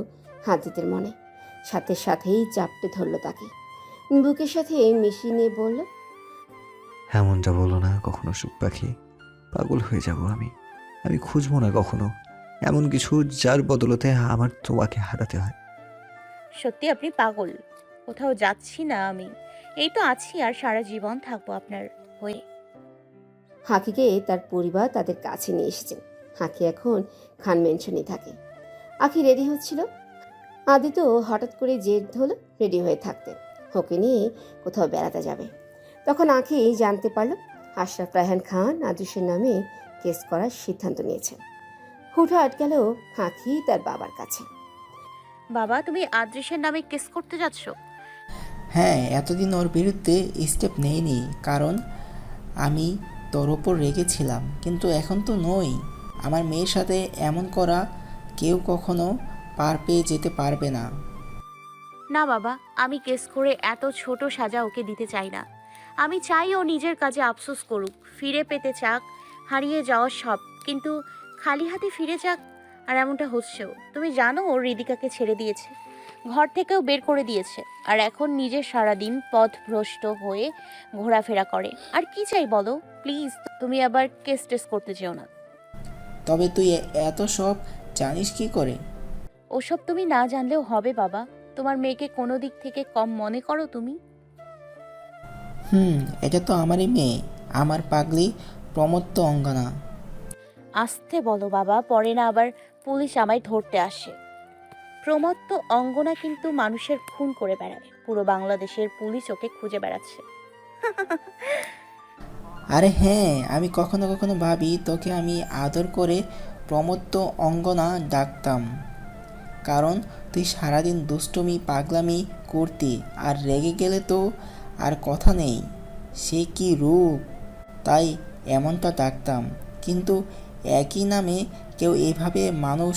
হাদিতের মনে। সাথে সাথেই চাপটে ধরল তাকে, বুকের সাথে মিশিয়ে নিয়ে বলল, এমনটা বলো না কখনো সুখ পাখি, পাগল হয়ে যাব আমি। আমি খুঁজবো না কখনো এমন কিছু যার বদলতে আমার তোমাকে হারাতে হয়। সত্যি আপনি পাগল। কোথাও যাচ্ছি না আমি, এই তো আছি আর সারা জীবন থাকবো আপনার হয়ে। হাকিকে তার পরিবার তাদের কাছে নিয়ে এসেছেন। হাকি এখন খান মেনশনে থাকে। আখি রেডি হচ্ছিল, আদিত্য হঠাৎ করে জেদ ধরল রেডি হয়ে থাকতে, ওকে নিয়ে কোথাও বেড়াতে যাবে। তখন আখি জানতে পারল আশরাফ রায়হান খান আদৃশের নামে কেস করার সিদ্ধান্ত নিয়েছেন। হুটহাট গেল আখি তার বাবার কাছে। বাবা, তুমি আদৃশের নামে কেস করতে যাচ্ছ? হ্যাঁ, এতদিন ওর বিরুদ্ধে স্টেপ নেইনি কারণ আমি তোর ওপর রেগেছিলাম, কিন্তু এখন তো নই। আমার মেয়ের সাথে এমন করা কেউ কখনো পার পেয়ে যেতে পারবে না। না বাবা, আমি কেস করে এত ছোট সাজা ওকে দিতে চাই না। আমি চাই ও নিজের কাজে আফসোস করুক, ফিরে পেতে চাক হারিয়ে যাওয়া সব, কিন্তু খালি হাতে ফিরে যাক। আর এমনটা হচ্ছেও। তুমি জানো ও হৃদিকাকে ছেড়ে দিয়েছে, ঘর থেকেও বের করে দিয়েছে, আর এখন নিজে সারাদিন পথভ্রষ্ট হয়ে ঘোরাফেরা করে। আর কি চাই বলো? প্লিজ তুমি আবার কেস টেস করতে চেও না। তবে তুই এত সব জানিস কি করে? ওসব তুমি না জানলেও হবে বাবা। তোমার মেয়েকে কোনো দিক থেকে কম মনে করো তুমি? এটা তো আমারই মেয়ে, আমার পাগলি প্রমত্ত অঙ্গনা। আস্তে বলো বাবা, পরে না আবার পুলিশ আমায় ধরতে আসে। প্রমত্ত অঙ্গনা কিন্তু মানুষের খুন করে বেড়ায়, পুরো বাংলাদেশের পুলিশ ওকে খুঁজে বেড়াচ্ছে। আরে হ্যাঁ, আমি কখনো কখনো ভাবি তোকে আমি আদর করে প্রমত্ত অঙ্গনা ডাকতাম, কারণ তুই সারাদিন দুষ্টুমি পাগলামি করতি, আর রেগে গেলে তো আর কথা নেই। সে কি রূপ, তাই এমনটা ডাকতাম। কিন্তু একই নামে কেউ এভাবে মানুষ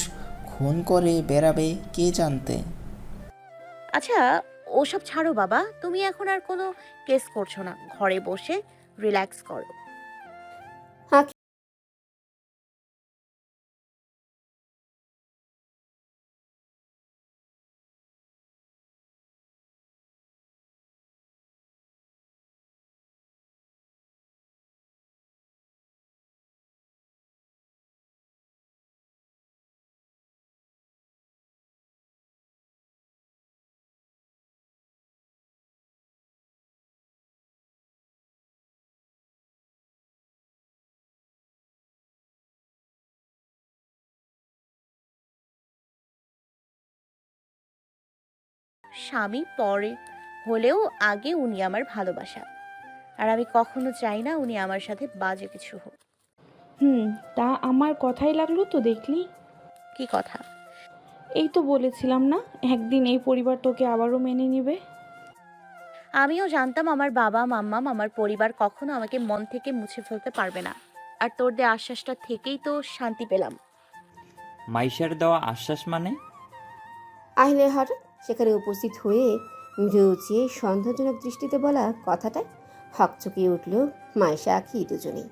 খুন করে বেড়াবে কে জানতে। আচ্ছা ওসব ছাড়ো বাবা, তুমি এখন আর কোনো কেস করছো না, ঘরে বসে রিল্যাক্স করো। আখি স্বামী পরে হলেও আগে উনি আমার ভালোবাসা, আর আমি কখনো চাই না উনি আমার সাথে বাজে কিছু হোক। তা আমার কথাই লাগলো তো দেখলি। কি কথা? এই তো বলেছিলাম না একদিন এই পরিবার তোকে আবারও মেনে নেবে। আমিও জানতাম আমার বাবা মাম্মাম আমার পরিবার কখনো আমাকে মন থেকে মুছে ফেলতে পারবে না, আর তোর দেওয়া আশ্বাসটা থেকেই তো শান্তি পেলাম। মাইশার দেওয়া আশ্বাস মানে? আহিলের হঠাৎ সেখানে উপস্থিত হয়ে মৃউচিয়ে সন্দেহজনক দৃষ্টিতে বলা কথাটায় হকচকিয়ে উঠল মাইশা আখি দুজনেই।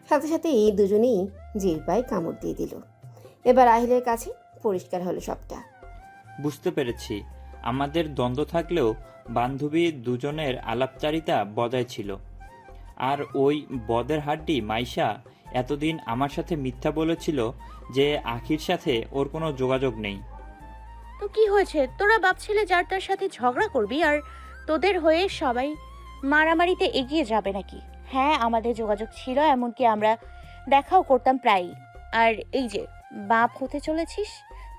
সাথে সাথে এই দুজনেই জির পায়ে কামড় দিয়ে দিল। এবার আহিলের কাছে পরিষ্কার হলো সবটা। বুঝতে পেরেছি, আমাদের দ্বন্দ্ব থাকলেও বান্ধবী দুজনের আলাপচারিতা বজায় ছিল। আর ওই বদের হাড্ডি মাইশা এতদিন আমার সাথে মিথ্যা বলেছিল যে আখির সাথে ওর কোনো যোগাযোগ নেই। তো কি হয়েছে? তোরা ভাবছিলে যার তার সাথে ঝগড়া করবি আর তোদের হয়ে সবাই মারামারিতে এগিয়ে যাবে নাকি? হ্যাঁ, আমাদের যোগাযোগ ছিল, এমনকি আমরা দেখাও করতাম প্রায়ই। আর এই যে বাপ হতে চলেছিস,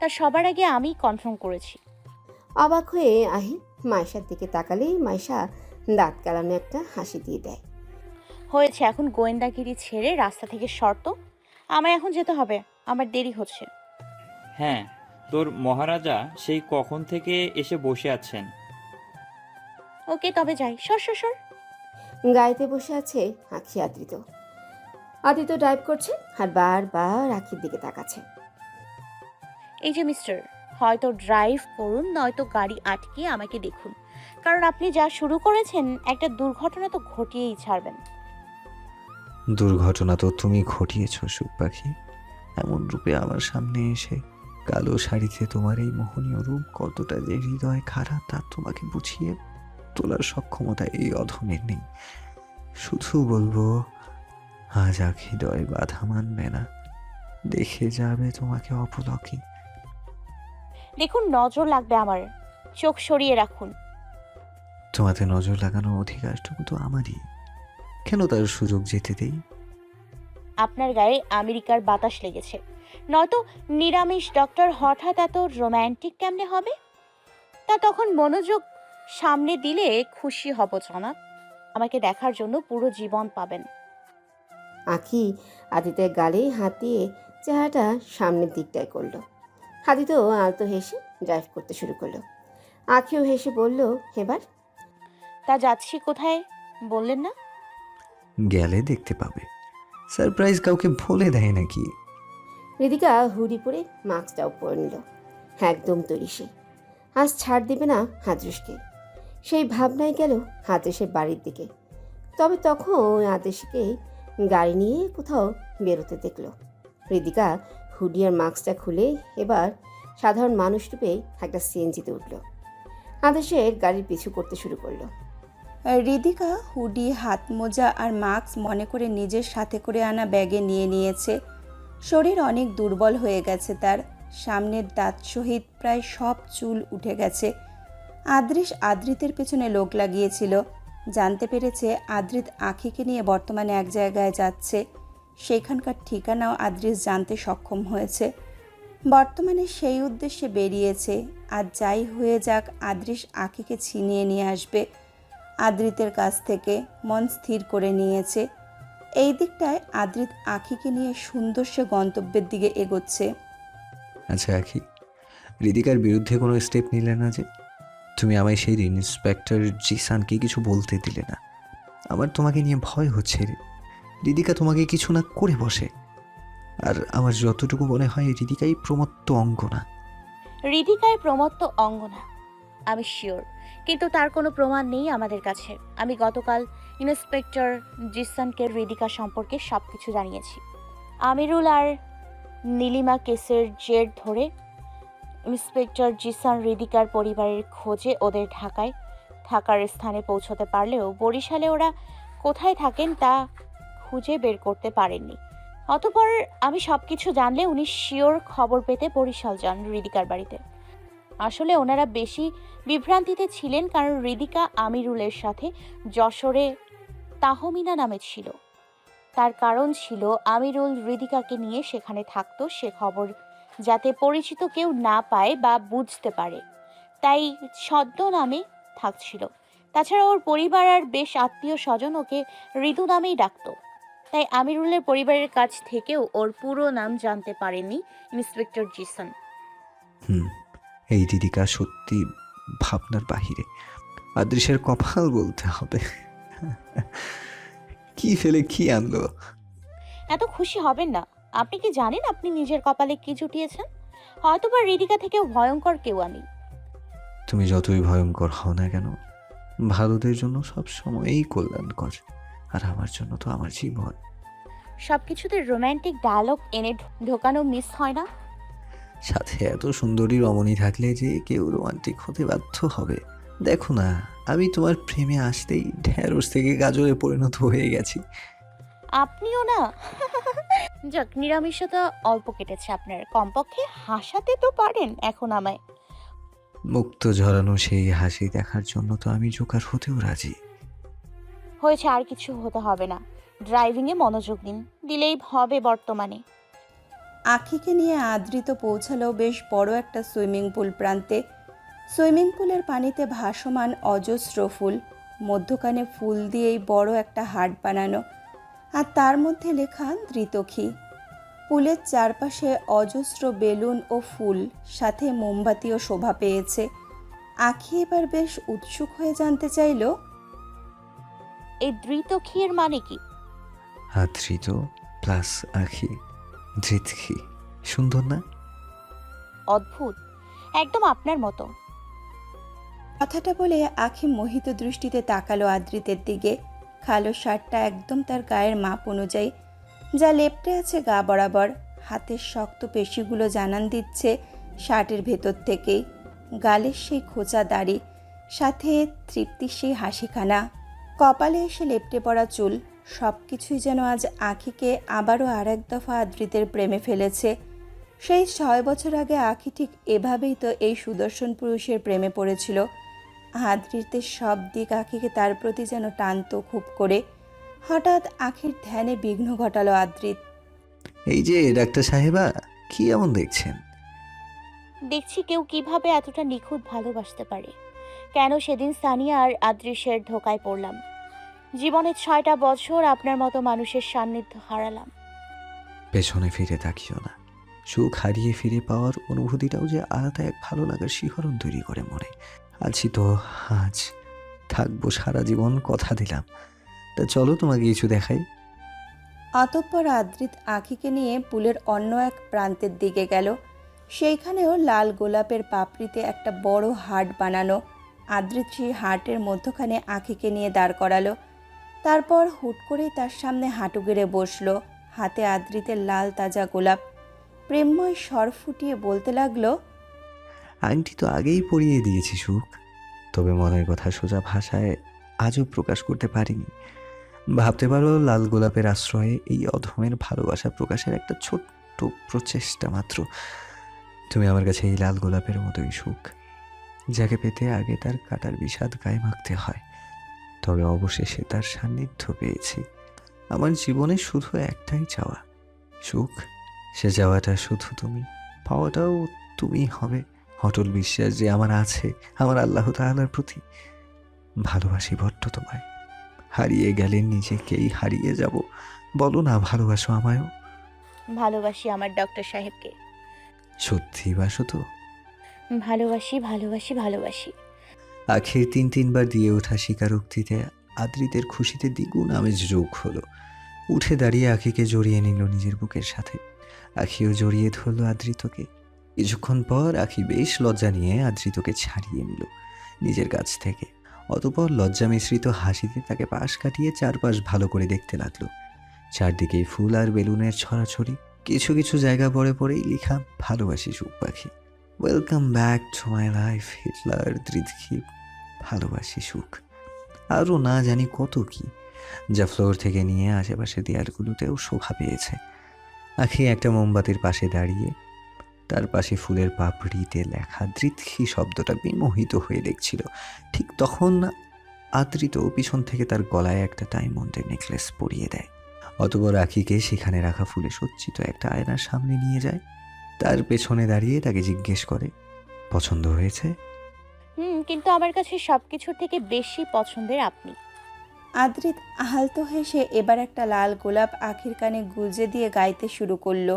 তা সবার আগে আমি কনফার্ম করেছি। অবাক হয়ে আহির মাইশার দিকে তাকালেই মাইশা দাঁত কালানো একটা হাসি দিয়ে দেয়। হয়েছে, এখন গোয়েন্দাগিরি ছেড়ে রাস্তা থেকে শর্ত। আমায় এখন যেতে হবে, আমার দেরি হচ্ছে। হ্যাঁ, তোর মহারাজা সেই কখন থেকে এসে বসে আছেন। ওকে তবে যাই। সর সর সর। গাড়িতে বসে আছে আখি আদ্রিত। আদ্রিত ড্রাইভ করছে আর বারবার আখির দিকে তাকাচ্ছে। এই যে মিস্টার, হয়তো ড্রাইভ করুন, নয়তো গাড়ি আটকিয়ে আমাকে দেখুন, কারণ আপনি যা শুরু করেছেন একটা দুর্ঘটনা তো ঘটিয়েই ছাড়বেন। দুর্ঘটনা তো তুমি ঘটিয়েছ সুখ পাখি। এমন রূপে আমার সামনে এসে কালো শাড়িতে তোমার এই মোহনীয় রূপ কতটা যে হৃদয় খারাপ তা তোমাকে বুঝিয়ে তোলার সক্ষমতা এই অধমের নেই। শুধু বলবো, আজ হৃদয় বাধা মানবে না, দেখে যাবে তোমাকে অপলকে। দেখুন, নজর লাগবে আমার, চোখ সরিয়ে রাখুন। তোমাতে নজর লাগানোর অধিকারটুকু তো আমারই, কেন তার সুযোগ যেতে দেই? আপনার গায়ে আমেরিকার বাতাস লেগেছে, নয়তো নিরামিষ ডক্টর হঠাৎ এত রোম্যান্টিক কেমনে হবে? তা তখন মনোযোগ সামনে দিলে খুশি হব জনাব। আমাকে দেখার জন্য পুরো জীবন পাবেন। আখি আদিতের গালে হাত দিয়ে চেহারাটা সামনের দিকটায় করলো। আদিত আলতো হেসে ড্রাইভ করতে শুরু করলো। আখিও হেসে বলল, এবার? তা যাচ্ছি কোথায় বললেন না? গেলে দেখতে পাবে। সারপ্রাইজ কাউকে বলে দেয় নাকি? রিদিকা হুডি পরে মাস্কটাও পরে নিল। একদম তৈরি সে, আজ ছাড় দিবে না আদৃশকে। সেই ভাবনায় গেল আদৃশের বাড়ির দিকে। তবে তখন আদৃশকে গাড়ি নিয়ে কোথাও বেরোতে দেখল। রিদিকা হুডি আর মাস্কটা খুলে এবার সাধারণ মানুষ রূপে একটা সিএনজিতে উঠল। আদৃশের গাড়ির পিছু করতে শুরু করলো। রিদিকা হুডি, হাত মোজা আর মাস্ক মনে করে নিজের সাথে করে আনা ব্যাগে নিয়ে নিয়েছে। শরীর অনেক দুর্বল হয়ে গেছে তার, সামনের দাঁত সহিত প্রায় সব চুল উঠে গেছে। আদৃশ আদ্রিতের পেছনে লোক লাগিয়েছিল, জানতে পেরেছে আদ্রিত আখিকে নিয়ে বর্তমানে এক জায়গায় যাচ্ছে। সেখানকার ঠিকানাও আদ্রিশ জানতে সক্ষম হয়েছে। বর্তমানে সেই উদ্দেশ্যে বেরিয়েছে। আর যাই হয়ে যাক, আদ্রিশ আখিকে ছিনিয়ে নিয়ে আসবে আদ্রিতের কাছ থেকে, মন স্থির করে নিয়েছে। এই দিকটায় আদ্রিত আখিকে নিয়ে সুন্দর সে গন্তব্যের দিকে এগোচ্ছে। আচ্ছা আখি, রিদিকার বিরুদ্ধে কোনো স্টেপ নিলে না যে? তুমি আমায় সেই দিন ইন্সপেক্টর জিসানকে কিছু বলতে দিলে না। আমার তোমাকে নিয়ে ভয় হচ্ছে রে। রিদিকা তোমাকে কিছু না করে বসে। আর আমার যতটুকু মনে হয় রিদিকাই প্রমত্ত অঙ্গ না। রিদিকায় প্রমত্ত অঙ্গ না আমি শিওর, কিন্তু তার কোনো প্রমাণ নেই আমাদের কাছে। আমি গতকাল ইন্সপেক্টর জিসানকে রিদিকা সম্পর্কে সব কিছু জানিয়েছি। আমিরুল আর নীলিমা কেসের জের ধরে ইন্সপেক্টর জিসান রিদিকার পরিবারের খোঁজে ওদের ঢাকায় থাকার স্থানে পৌঁছতে পারলেও বরিশালে ওরা কোথায় থাকেন তা খুঁজে বের করতে পারেননি। অতঃপর আমি সব কিছু জানলে উনি শিওর খবর পেতে বরিশাল যান রিদিকার বাড়িতে। আসলে ওনারা বেশি বিভ্রান্তিতে ছিলেন, কারণ রিদিকা আমিরুলের সাথে যশোরে তাহমিনা নামে ছিল। তার কারণ ছিল আমিরুল রিদিকাকে নিয়ে সেখানে থাকতো, সে খবর যাতে পরিচিত কেউ না পায় বা বুঝতে পারে, তাই ছদ্ম নামে থাকছিল। তাছাড়া ওর পরিবার আর বেশ আত্মীয় স্বজন ওকে ঋতু নামেই ডাকতো, তাই আমিরুলের পরিবারের কাছ থেকেও ওর পুরো নাম জানতে পারেনি ইন্সপেক্টর জিসান। এই রিদিকা সত্যি ভাবনার বাহিরে। আদৃশের কপাল বলতে হবে। কি ফেলে কি আনলো? এত খুশি হবেন না। আপনি কি জানেন আপনি নিজের কপালে কি জুটিয়েছেন? হয়তোবা রিদিকা থেকেও ভয়ঙ্কর কেউ আমি। তুমি যতই ভয়ঙ্কর হও না কেন, ভারতের জন্য সব সময়ই কল্যাণকর। আর আমার জন্য তো আমার জীবন। সবকিছুতে রোমান্টিক ডায়লগ এনে ঢোকানো মিস হয় না? সাথে এত সুন্দরী রমণী থাকলে যে কেউ রোমান্টিক হতে বাধ্য হবে। দেখো না, আমি তোমার প্রেমে আসতেই ঢেঁড়স থেকে গাজরে পরিণত হয়ে গেছি। আপনিও না। যাক, নিরামিষতা অল্প কেটেছে আপনার, কমপক্ষে হাসাতে তো পারেন এখন আমায়। মুক্ত ঝরানো সেই হাসি দেখার জন্য তো আমি জোকার হতেও রাজি। হয়েছে, আর কিছু হতে হবে না। ড্রাইভিংয়ে মনোযোগ দিন, দিলেই হবে বর্তমানে। আখিকে নিয়ে আদৃত পৌঁছালো বেশ বড় একটা সুইমিং পুল প্রান্তে। সুইমিং পুলের পানিতে ভাসমান অজস্র ফুল, মধ্যখানে ফুল দিয়েই বড় একটা হাট বানানো, আর তার মধ্যে লেখা ধৃতক্ষী। পুলের চারপাশে অজস্র বেলুন ও ফুল, সাথে মোমবাতিও শোভা পেয়েছে। আখি এবার বেশ উৎসুক হয়ে জানতে চাইল, এই ধৃতক্ষীর মানে কি? আদৃত প্লাস আখি, ধৃতক্ষী। সুন্দর না? অদ্ভুত, একদম আপনার মতো। কথাটা বলে আখি মোহিত দৃষ্টিতে তাকালো আদৃতের দিকে। কালো শার্টটা একদম তার গায়ের মাপ অনুযায়ী, যা লেপ্টে আছে গা বরাবর। হাতের শক্ত পেশিগুলো জানান দিচ্ছে শার্টের ভেতর থেকেই। গালের সেই খোঁচা দাড়ি, সাথে তৃপ্তির সেই হাসিখানা, কপালে এসে লেপ্টে পড়া চুল, সব কিছুই যেন আজ আখিকে আবারও আর এক দফা আদৃতের প্রেমে ফেলেছে। সেই 6 বছর আগে আখি ঠিক এভাবেই তো এই সুদর্শন পুরুষের প্রেমে পড়েছিল। আদৃতের সব দিক আখিকে তার প্রতি যেন টানতো খুব করে। হঠাৎ আখির ধ্যানে বিঘ্ন ঘটালো আদৃত। এই যে ডাক্তার সাহেবা, কি এমন দেখছেন? দেখছি কেউ কিভাবে এতটা নিখুঁত ভালোবাসতে পারে। কেন সেদিন সানিয়া আর আদৃশের ধোকায় পড়লাম। জীবনে 6টা বছর আপনার মতো মানুষের সান্নিধ্য হারালাম। পেছনে ফিরে তাকিও না। সুখ হারিয়ে ফিরে পাওয়ার অনুভূতিটাও যে আলাদা এক ভালো লাগার শিহরণ তৈরি করে মনে। আছি তো আজ, থাকবো সারা জীবন, কথা দিলাম। তা চলো তোমাকে কিছু দেখাই। অতঃপর আদৃত আখিকে নিয়ে পুলের অন্য এক প্রান্তের দিকে গেল। সেইখানেও লাল গোলাপের পাপড়িতে একটা বড় হাট বানানো। আদৃত সেই হাটের মধ্যখানে আখিকে নিয়ে দাঁড় করালো। তারপর হুট করেই তার সামনে হাঁটু গেড়ে বসলো, হাতে আদৃতের লাল তাজা গোলাপ। প্রেমময় স্বর ফুটিয়ে বলতে লাগলো, আংটি তো আগেই পরিয়ে দিয়েছি সুখ, তবে মনের কথা সোজা ভাষায় আজও প্রকাশ করতে পারিনি। ভাবতে পারো লাল গোলাপের আশ্রয়ে এই অধমের ভালোবাসা প্রকাশের একটা ছোট্ট প্রচেষ্টা মাত্র। তুমি আমার কাছে এই লাল গোলাপের মতোই সুখ, যাকে পেতে আগে তার কাটার বিষাদ গায়ে মাখতে হয়, তবে অবশেষে তার সান্নিধ্য পেয়েছি। আমার জীবনে শুধু একটাই চাওয়া, সুখ। সে চাওয়াটা শুধু তুমি, পাওয়াটাও তুমি হবে। অটল বিশ্বাস যে আমার আছে আমার আল্লাহ তাআলার প্রতি। ভালোবাসি বড্ড তোমায়, হারিয়ে গেলে নিজেকেই হারিয়ে যাব। বলো না ভালোবাসো আমায়ও? ভালোবাসি আমার ডক্টর সাহেবকে। সত্যি বাসো তো? ভালোবাসি ভালোবাসি ভালোবাসি। আখির 3-3বার দিয়ে ওঠা স্বীকারোক্তিতে আদৃতের খুশিতে দ্বিগুণ আমেজ যোগ হলো। উঠে দাঁড়িয়ে আখিকে জড়িয়ে নিল নিজের বুকের সাথে। আখিও জড়িয়ে ধরল আদৃতকে। কিছুক্ষণ পর আখি বেশ লজ্জা নিয়ে আদৃতকে ছাড়িয়ে নিল নিজের কাছ থেকে। অতঃপর লজ্জা মিশ্রিত হাসিতে তাকে পাশ কাটিয়ে চারপাশ ভালো করে দেখতে লাগলো। চারদিকেই ফুল আর বেলুনের ছড়াছড়ি, কিছু কিছু জায়গা পরে পরেই লেখা ভালোবাসি সুখ পাখি। Welcome back to my life Hitler Dhritakshi, ভালোবাসি সুখ। আরও না জানি কত কি, যা ফ্লোর থেকে নিয়ে আশেপাশে দেয়ালগুলোতেও শোভা পেয়েছে। আখি একটা মোমবাতির পাশে দাঁড়িয়ে তার পাশে ফুলের পাপড়িতে লেখা ধৃতক্ষী শব্দটা বিমোহিত হয়ে দেখছিল। ঠিক তখন আদৃত পিছন থেকে তার গলায় একটা ডায়মন্ডের নেকলেস পরিয়ে দেয়। অতঃপর আখিকে সেখানে রাখা ফুলে সজ্জিত একটা আয়নার সামনে নিয়ে যায়। তার পেছনে দাঁড়িয়ে তাকে জিজ্ঞেস করে, পছন্দ হয়েছে? কিন্তু আমার কাছে সবকিছুর থেকে বেশি পছন্দের আপনি। আদৃত আলতো হেসে এবার একটা লাল গোলাপ আখির কানে গুজে দিয়ে গাইতে শুরু করলো।